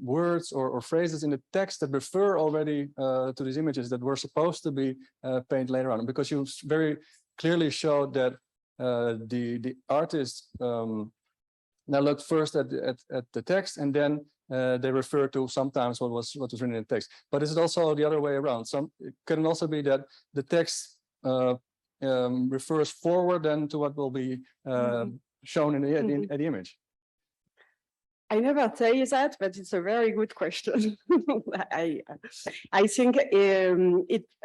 words or phrases in the text that refer already to these images that were supposed to be painted later on? Because you very clearly showed that the artist now looked first at the text, and then they refer to sometimes what was written in the text. But is it also the other way around? It can also be that the text refers forward then to what will be shown in the image. I never say that, but it's a very good question. I think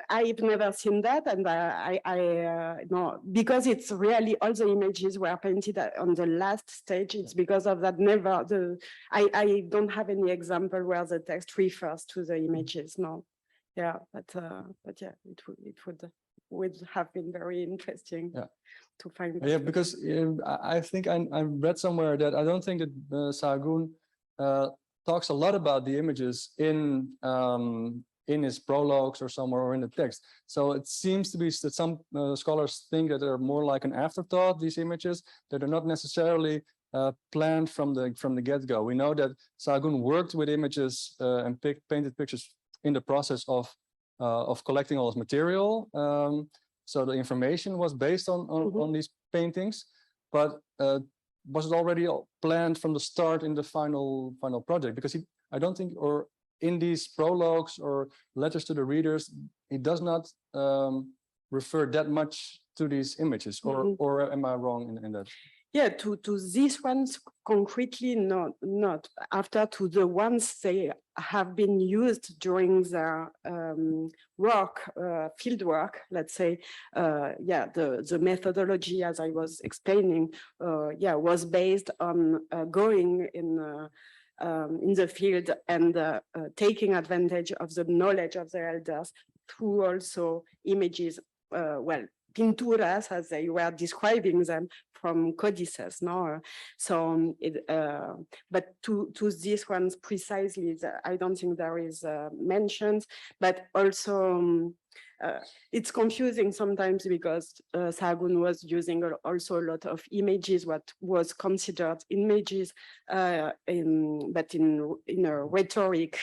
I've never seen that, and I know, because it's really all the images were painted on the last stage. It's because of that. I don't have any example where the text refers to the images. No, yeah, but yeah, it would have been very interesting. Yeah. To find. Yeah, because I think I read somewhere that I don't think that Sahagún talks a lot about the images in his prologues or somewhere or in the text. So it seems to be that some scholars think that they're more like an afterthought, these images, that are not necessarily planned from the get-go. We know that Sahagún worked with images and painted pictures in the process of collecting all his material. So the information was based on these paintings, but was it already planned from the start in the final project? Because I don't think, or in these prologues or letters to the readers, he does not refer that much to these images, or am I wrong in that? Yeah, to these ones concretely, not after to the ones they have been used during their field work, let's say. Yeah, the methodology, as I was explaining, yeah, was based on going in the field and taking advantage of the knowledge of the elders through also images, well, pinturas, as they were describing them, from codices, no? So, but to these ones precisely, I don't think there is mentions, but also it's confusing sometimes because Sahagún was using also a lot of images, what was considered images, but in a rhetoric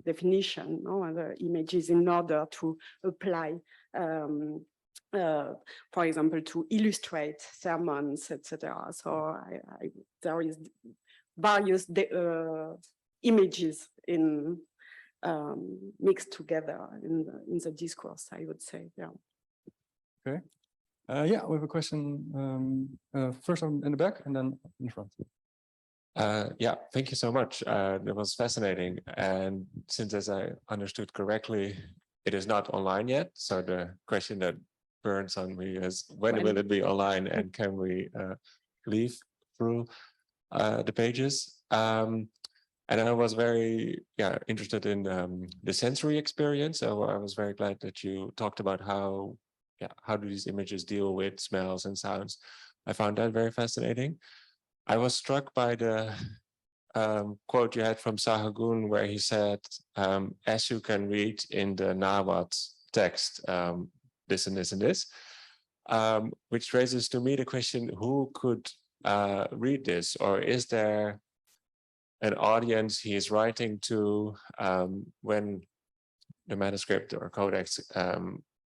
definition, no? The images in order to apply for example, to illustrate sermons, etc. So there is various images in mixed together in the discourse, I would say. Yeah. Okay. Yeah, we have a question first in the back and then in the front. Yeah, thank you so much. That was fascinating. And since, as I understood correctly, it is not online yet. So the question that burns on me is when will it be online, and can we leaf through the pages? And I was very interested in the sensory experience. So I was very glad that you talked about how do these images deal with smells and sounds. I found that very fascinating. I was struck by the quote you had from Sahagún, where he said, as you can read in the Nahuatl text, this and this and this, which raises to me the question, who could read this? Or is there an audience he is writing to when the manuscript or codex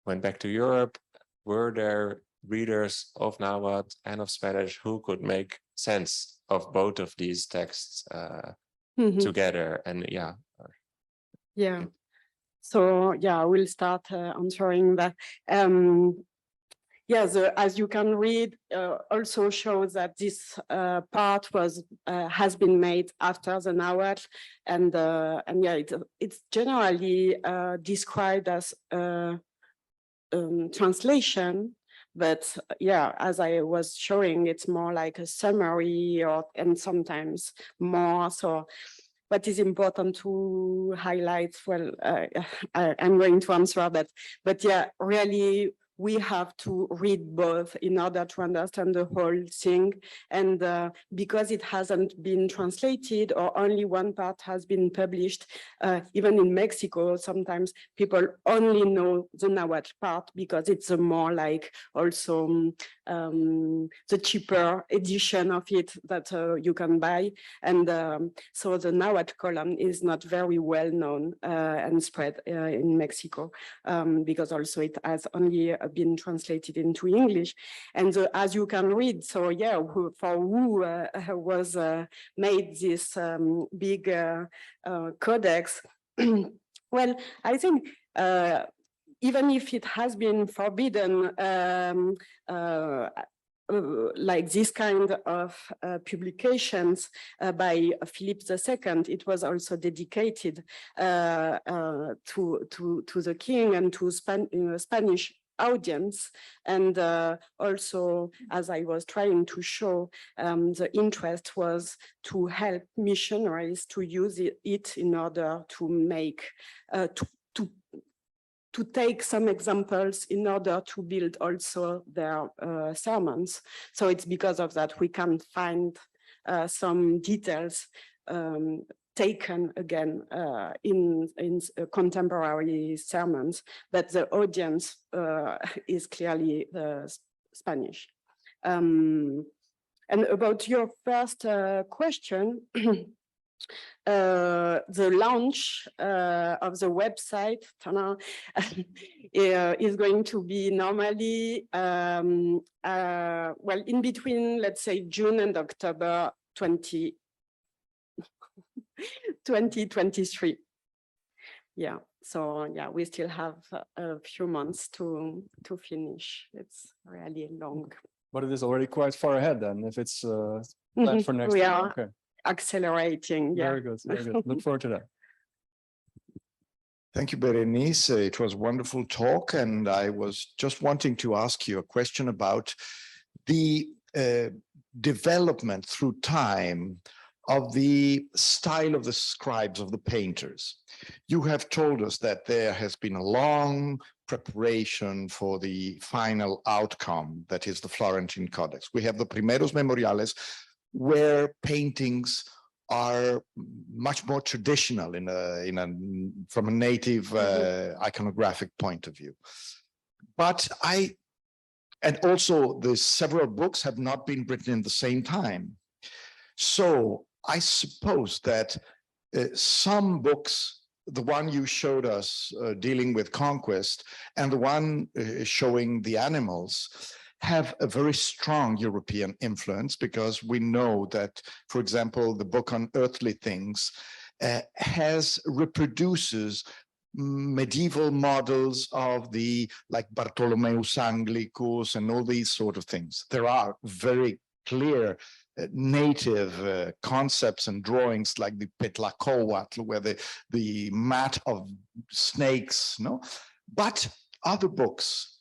went back to Europe? Were there readers of Nahuatl and of Spanish who could make sense of both of these texts together? And yeah. So yeah, I will start answering that. Yeah, as you can read, also shows that this part has been made after the Nahuatl, and yeah, it's generally described as translation. But yeah, as I was showing, it's more like a summary, and sometimes more. So what is important to highlight, well, I'm going to answer that, but yeah, really, we have to read both in order to understand the whole thing. And because it hasn't been translated or only one part has been published, even in Mexico, sometimes people only know the Nahuatl part because it's a more like also the cheaper edition of it that you can buy. And so the Nahuatl column is not very well known and spread in Mexico because also it has only been translated into English. And as you can read, so yeah, for who was made this big codex, well, I think even if it has been forbidden, like this kind of publications by Philip II, it was also dedicated to the king and to Spanish audience. And also, as I was trying to show, the interest was to help missionaries to use it in order to make, to take some examples in order to build also their sermons. So it's because of that we can find some details taken again in contemporary sermons, but the audience is clearly Spanish. And about your first question, the launch of the website is going to be normally, well, in between, let's say, June and October 2023. Yeah, so yeah, we still have a few months to finish. It's really long. But it is already quite far ahead then, if it's planned for next we year. are Okay. Accelerating. Yeah. Very good. Very good. Look forward to that. Thank you, Berenice. It was a wonderful talk, and I was just wanting to ask you a question about the development through time of the style of the scribes, of the painters. You have told us that there has been a long preparation for the final outcome, that is the Florentine Codex. We have the Primeros Memoriales, where paintings are much more traditional from a native iconographic point of view. But and also the several books have not been written in the same time. So I suppose that some books, the one you showed us dealing with conquest and the one showing the animals, have a very strong European influence, because we know that, for example, the book on earthly things reproduces medieval models of like Bartholomeus Anglicus and all these sort of things. There are very clear native concepts and drawings like the Tlatelolco, where the mat of snakes, no? But other books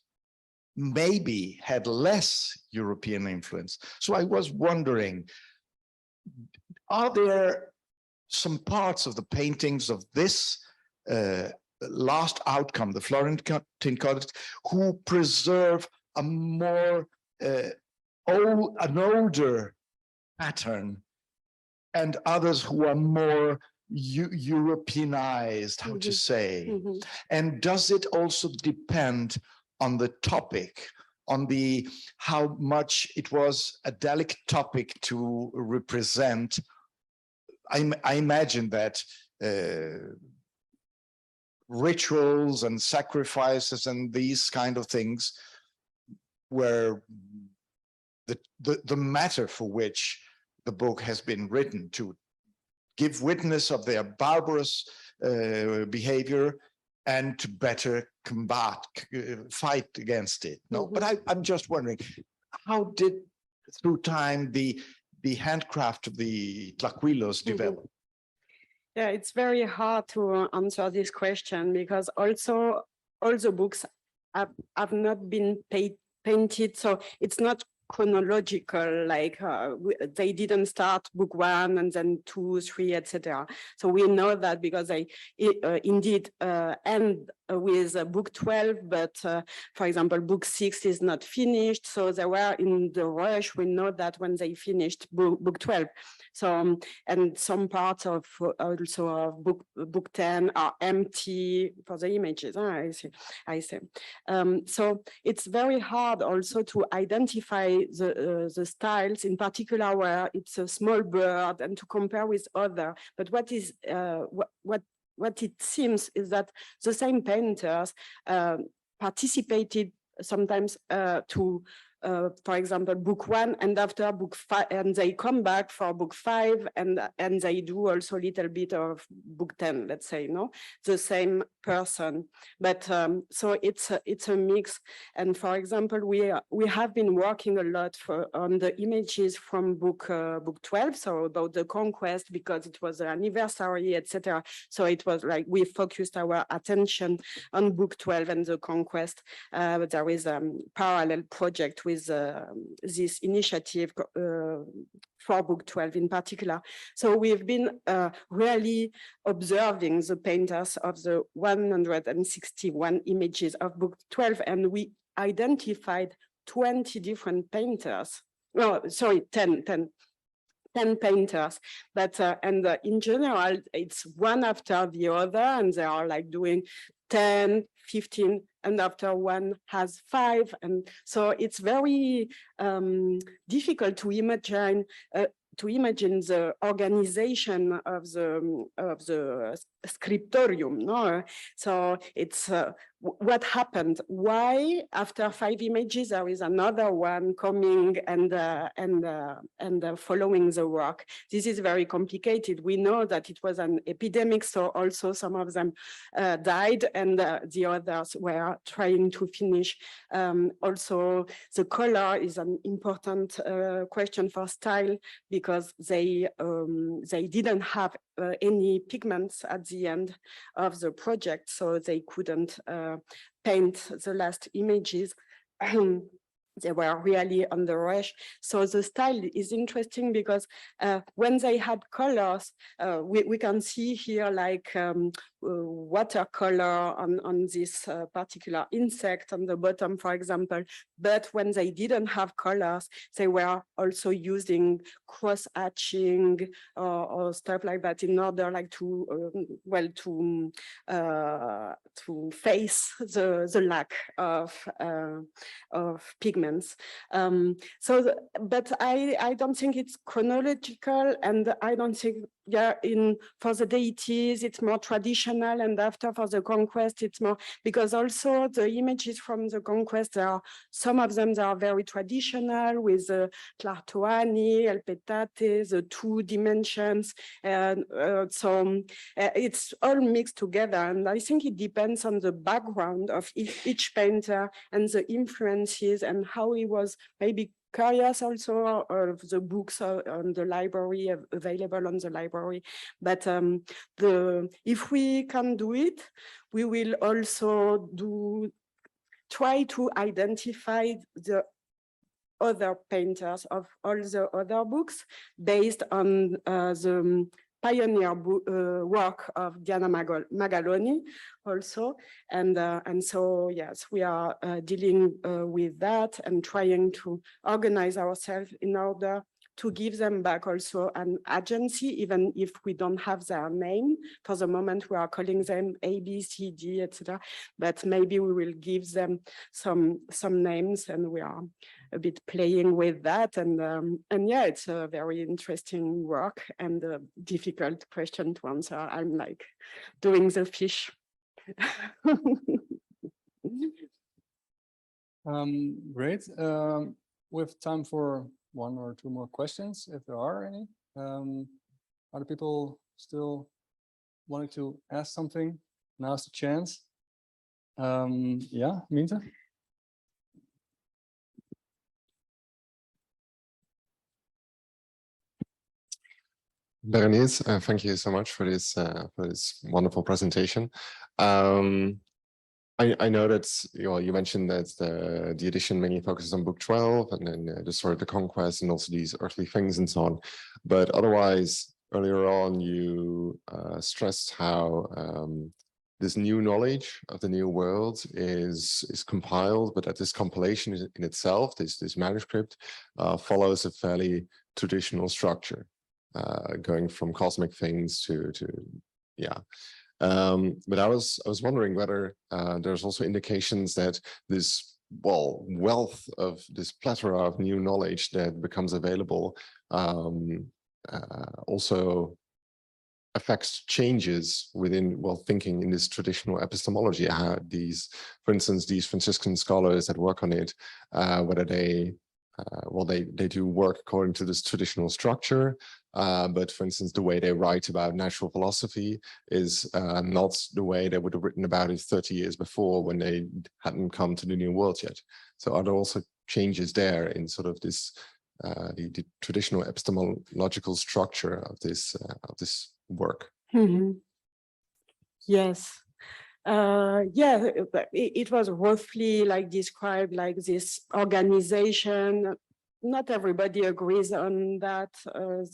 maybe had less European influence. So I was wondering, are there some parts of the paintings of this last outcome, the Florentine Codex, who preserve a more an older pattern, and others who are more Europeanized, how to say? And does it also depend on the topic, on how much it was a delicate topic to represent? I imagine that rituals and sacrifices and these kind of things were the matter for which the book has been written, to give witness of their barbarous behavior and to better fight against it. No, but I'm just wondering, how did, through time, the handcraft of the Tlaquilos develop? Yeah, it's very hard to answer this question, because also all the books have not been painted, so it's not chronological, like they didn't start book 1 and then 2, 3, etc. So we know that because they indeed end with book 12, but for example, book 6 is not finished. So they were in the rush. We know that when they finished book 12. So, and some parts of also of book 10 are empty for the images. I see. So it's very hard also to identify the styles, in particular where it's a small bird, and to compare with other. But what is what it seems is that the same painters participated sometimes to, for example, book 1, and after book 5, and they come back for book 5, and they do also a little bit of book 10, let's say, no, the same person. But so it's a mix. And for example, we have been working a lot on the images from book 12, so about the conquest, because it was an anniversary, etc. So it was like we focused our attention on book 12 and the conquest. But there is a parallel project with this initiative for book 12 in particular. So we've been really observing the painters of the 161 images of book 12, and we identified 20 different painters. No, sorry, 10 painters, but and in general, it's one after the other, and they are like doing 10, 15, and after one has 5. And so it's very difficult to imagine the organization of the scriptorium. No, so it's what happened. Why after 5 images there is another one coming and following the work? This is very complicated. We know that it was an epidemic, so also some of them died, and the others were trying to finish. Also, the color is an important question for style, because they didn't have any pigments at the end of the project, so they couldn't paint the last images. They were really on the rush. So the style is interesting because when they had colors, we can see here like watercolor on this particular insect on the bottom, for example. But when they didn't have colors, they were also using cross hatching or stuff like that in order like to face the lack of pigments. But I don't think it's chronological, and I don't think for the deities it's more traditional, and after for the conquest it's more, because also the images from the conquest some of them are very traditional with the Tlatelolco, alphabetic, the 2 dimensions, and so it's all mixed together. And I think it depends on the background of each painter and the influences, and how he was maybe curious also of the books on the library, available on the library. But if we can do it, we will also try to identify the other painters of all the other books based on the pioneer work of Diana Magaloni also. And so, yes, we are dealing with that and trying to organize ourselves in order to give them back also an agency, even if we don't have their name. For the moment, we are calling them A, B, C, D, etc. But maybe we will give them some names, and we are a bit playing with that. And yeah, it's a very interesting work and a difficult question to answer. I'm like doing the fish. Great. We have time for 1 or 2 more questions, if there are any. Other people still wanting to ask something? Now's the chance. Yeah, Minta? Berenice, thank you so much for this wonderful presentation. I know that you mentioned that the edition mainly focuses on book 12 and then the story of the conquest and also these earthly things and so on. But otherwise, earlier on, you stressed how this new knowledge of the new world is compiled, but that this compilation in itself, this manuscript, follows a fairly traditional structure, going from cosmic things to yeah. But I was wondering whether there's also indications that this wealth of this plethora of new knowledge that becomes available also affects changes within thinking in this traditional epistemology. How these, for instance, these Franciscan scholars that work on it, whether they they do work according to this traditional structure, but for instance, the way they write about natural philosophy is not the way they would have written about it 30 years before when they hadn't come to the New World yet. So are there also changes there in sort of this the traditional epistemological structure of this work? Mm-hmm. Yes. Yeah, it was roughly like described like this organization. Not everybody agrees on that,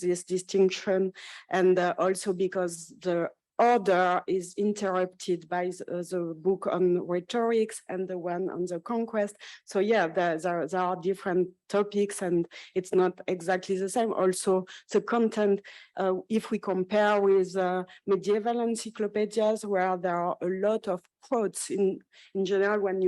this distinction, and also because the order is interrupted by the book on rhetorics and the one on the conquest. So yeah, there are different topics and it's not exactly the same. Also the content, if we compare with medieval encyclopedias where there are a lot of quotes in general, when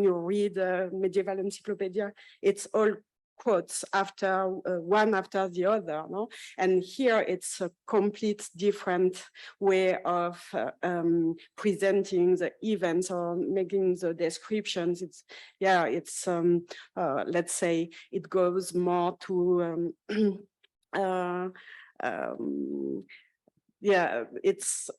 you read medieval encyclopedia, it's all quotes after one after the other, no? And here it's a complete different way of presenting the events or making the descriptions. It's let's say it goes more to yeah, it's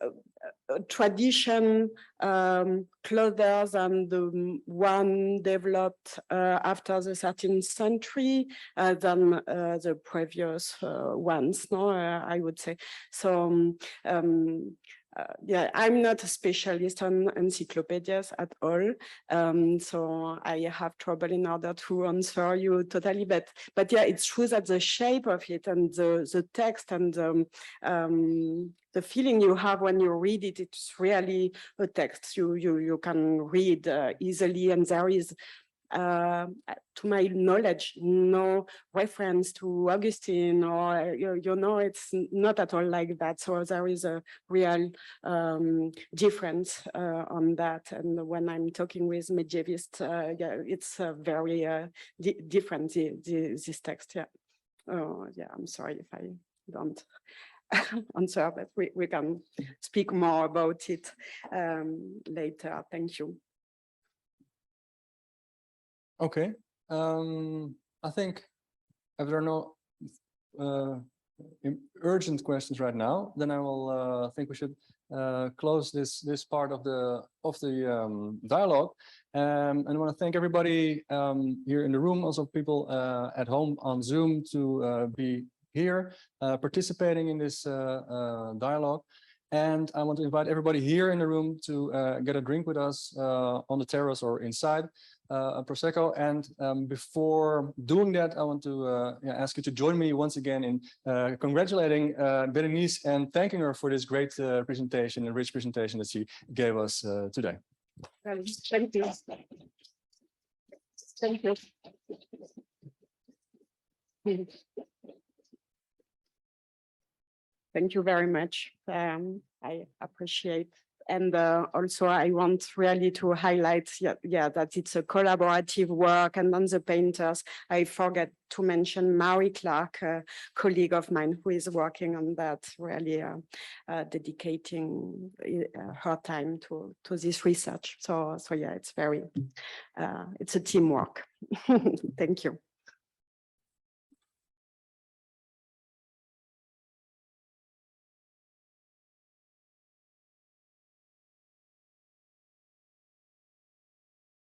a tradition closer than the one developed after the 13th century than the previous ones, no, I would say. So yeah, I'm not a specialist on encyclopedias at all, so I have trouble in order to answer you totally. But yeah, it's true that the shape of it and the text and the feeling you have when you read it, it's really a text you can read easily, and there is, to my knowledge, no reference to Augustine, or you know, it's not at all like that. So there is a real difference on that. And when I'm talking with medievalists, yeah, it's very different, this text. Yeah. Oh, yeah. I'm sorry if I don't answer, but we can speak more about it later. Thank you. Okay. I think if there are no urgent questions right now, then I will think we should close this part of the dialogue. And I want to thank everybody here in the room, also people at home on Zoom, to be here participating in this dialogue. And I want to invite everybody here in the room to get a drink with us on the terrace or inside, a Prosecco. And before doing that, I want to ask you to join me once again in congratulating Berenice and thanking her for this great presentation and rich presentation that she gave us today. Thank you. Thank you. Thank you very much. I appreciate. And also I want really to highlight that it's a collaborative work. And on the painters, I forget to mention Mary Clark, a colleague of mine who is working on that, really dedicating her time to this research. So yeah, it's very, it's a teamwork. Thank you.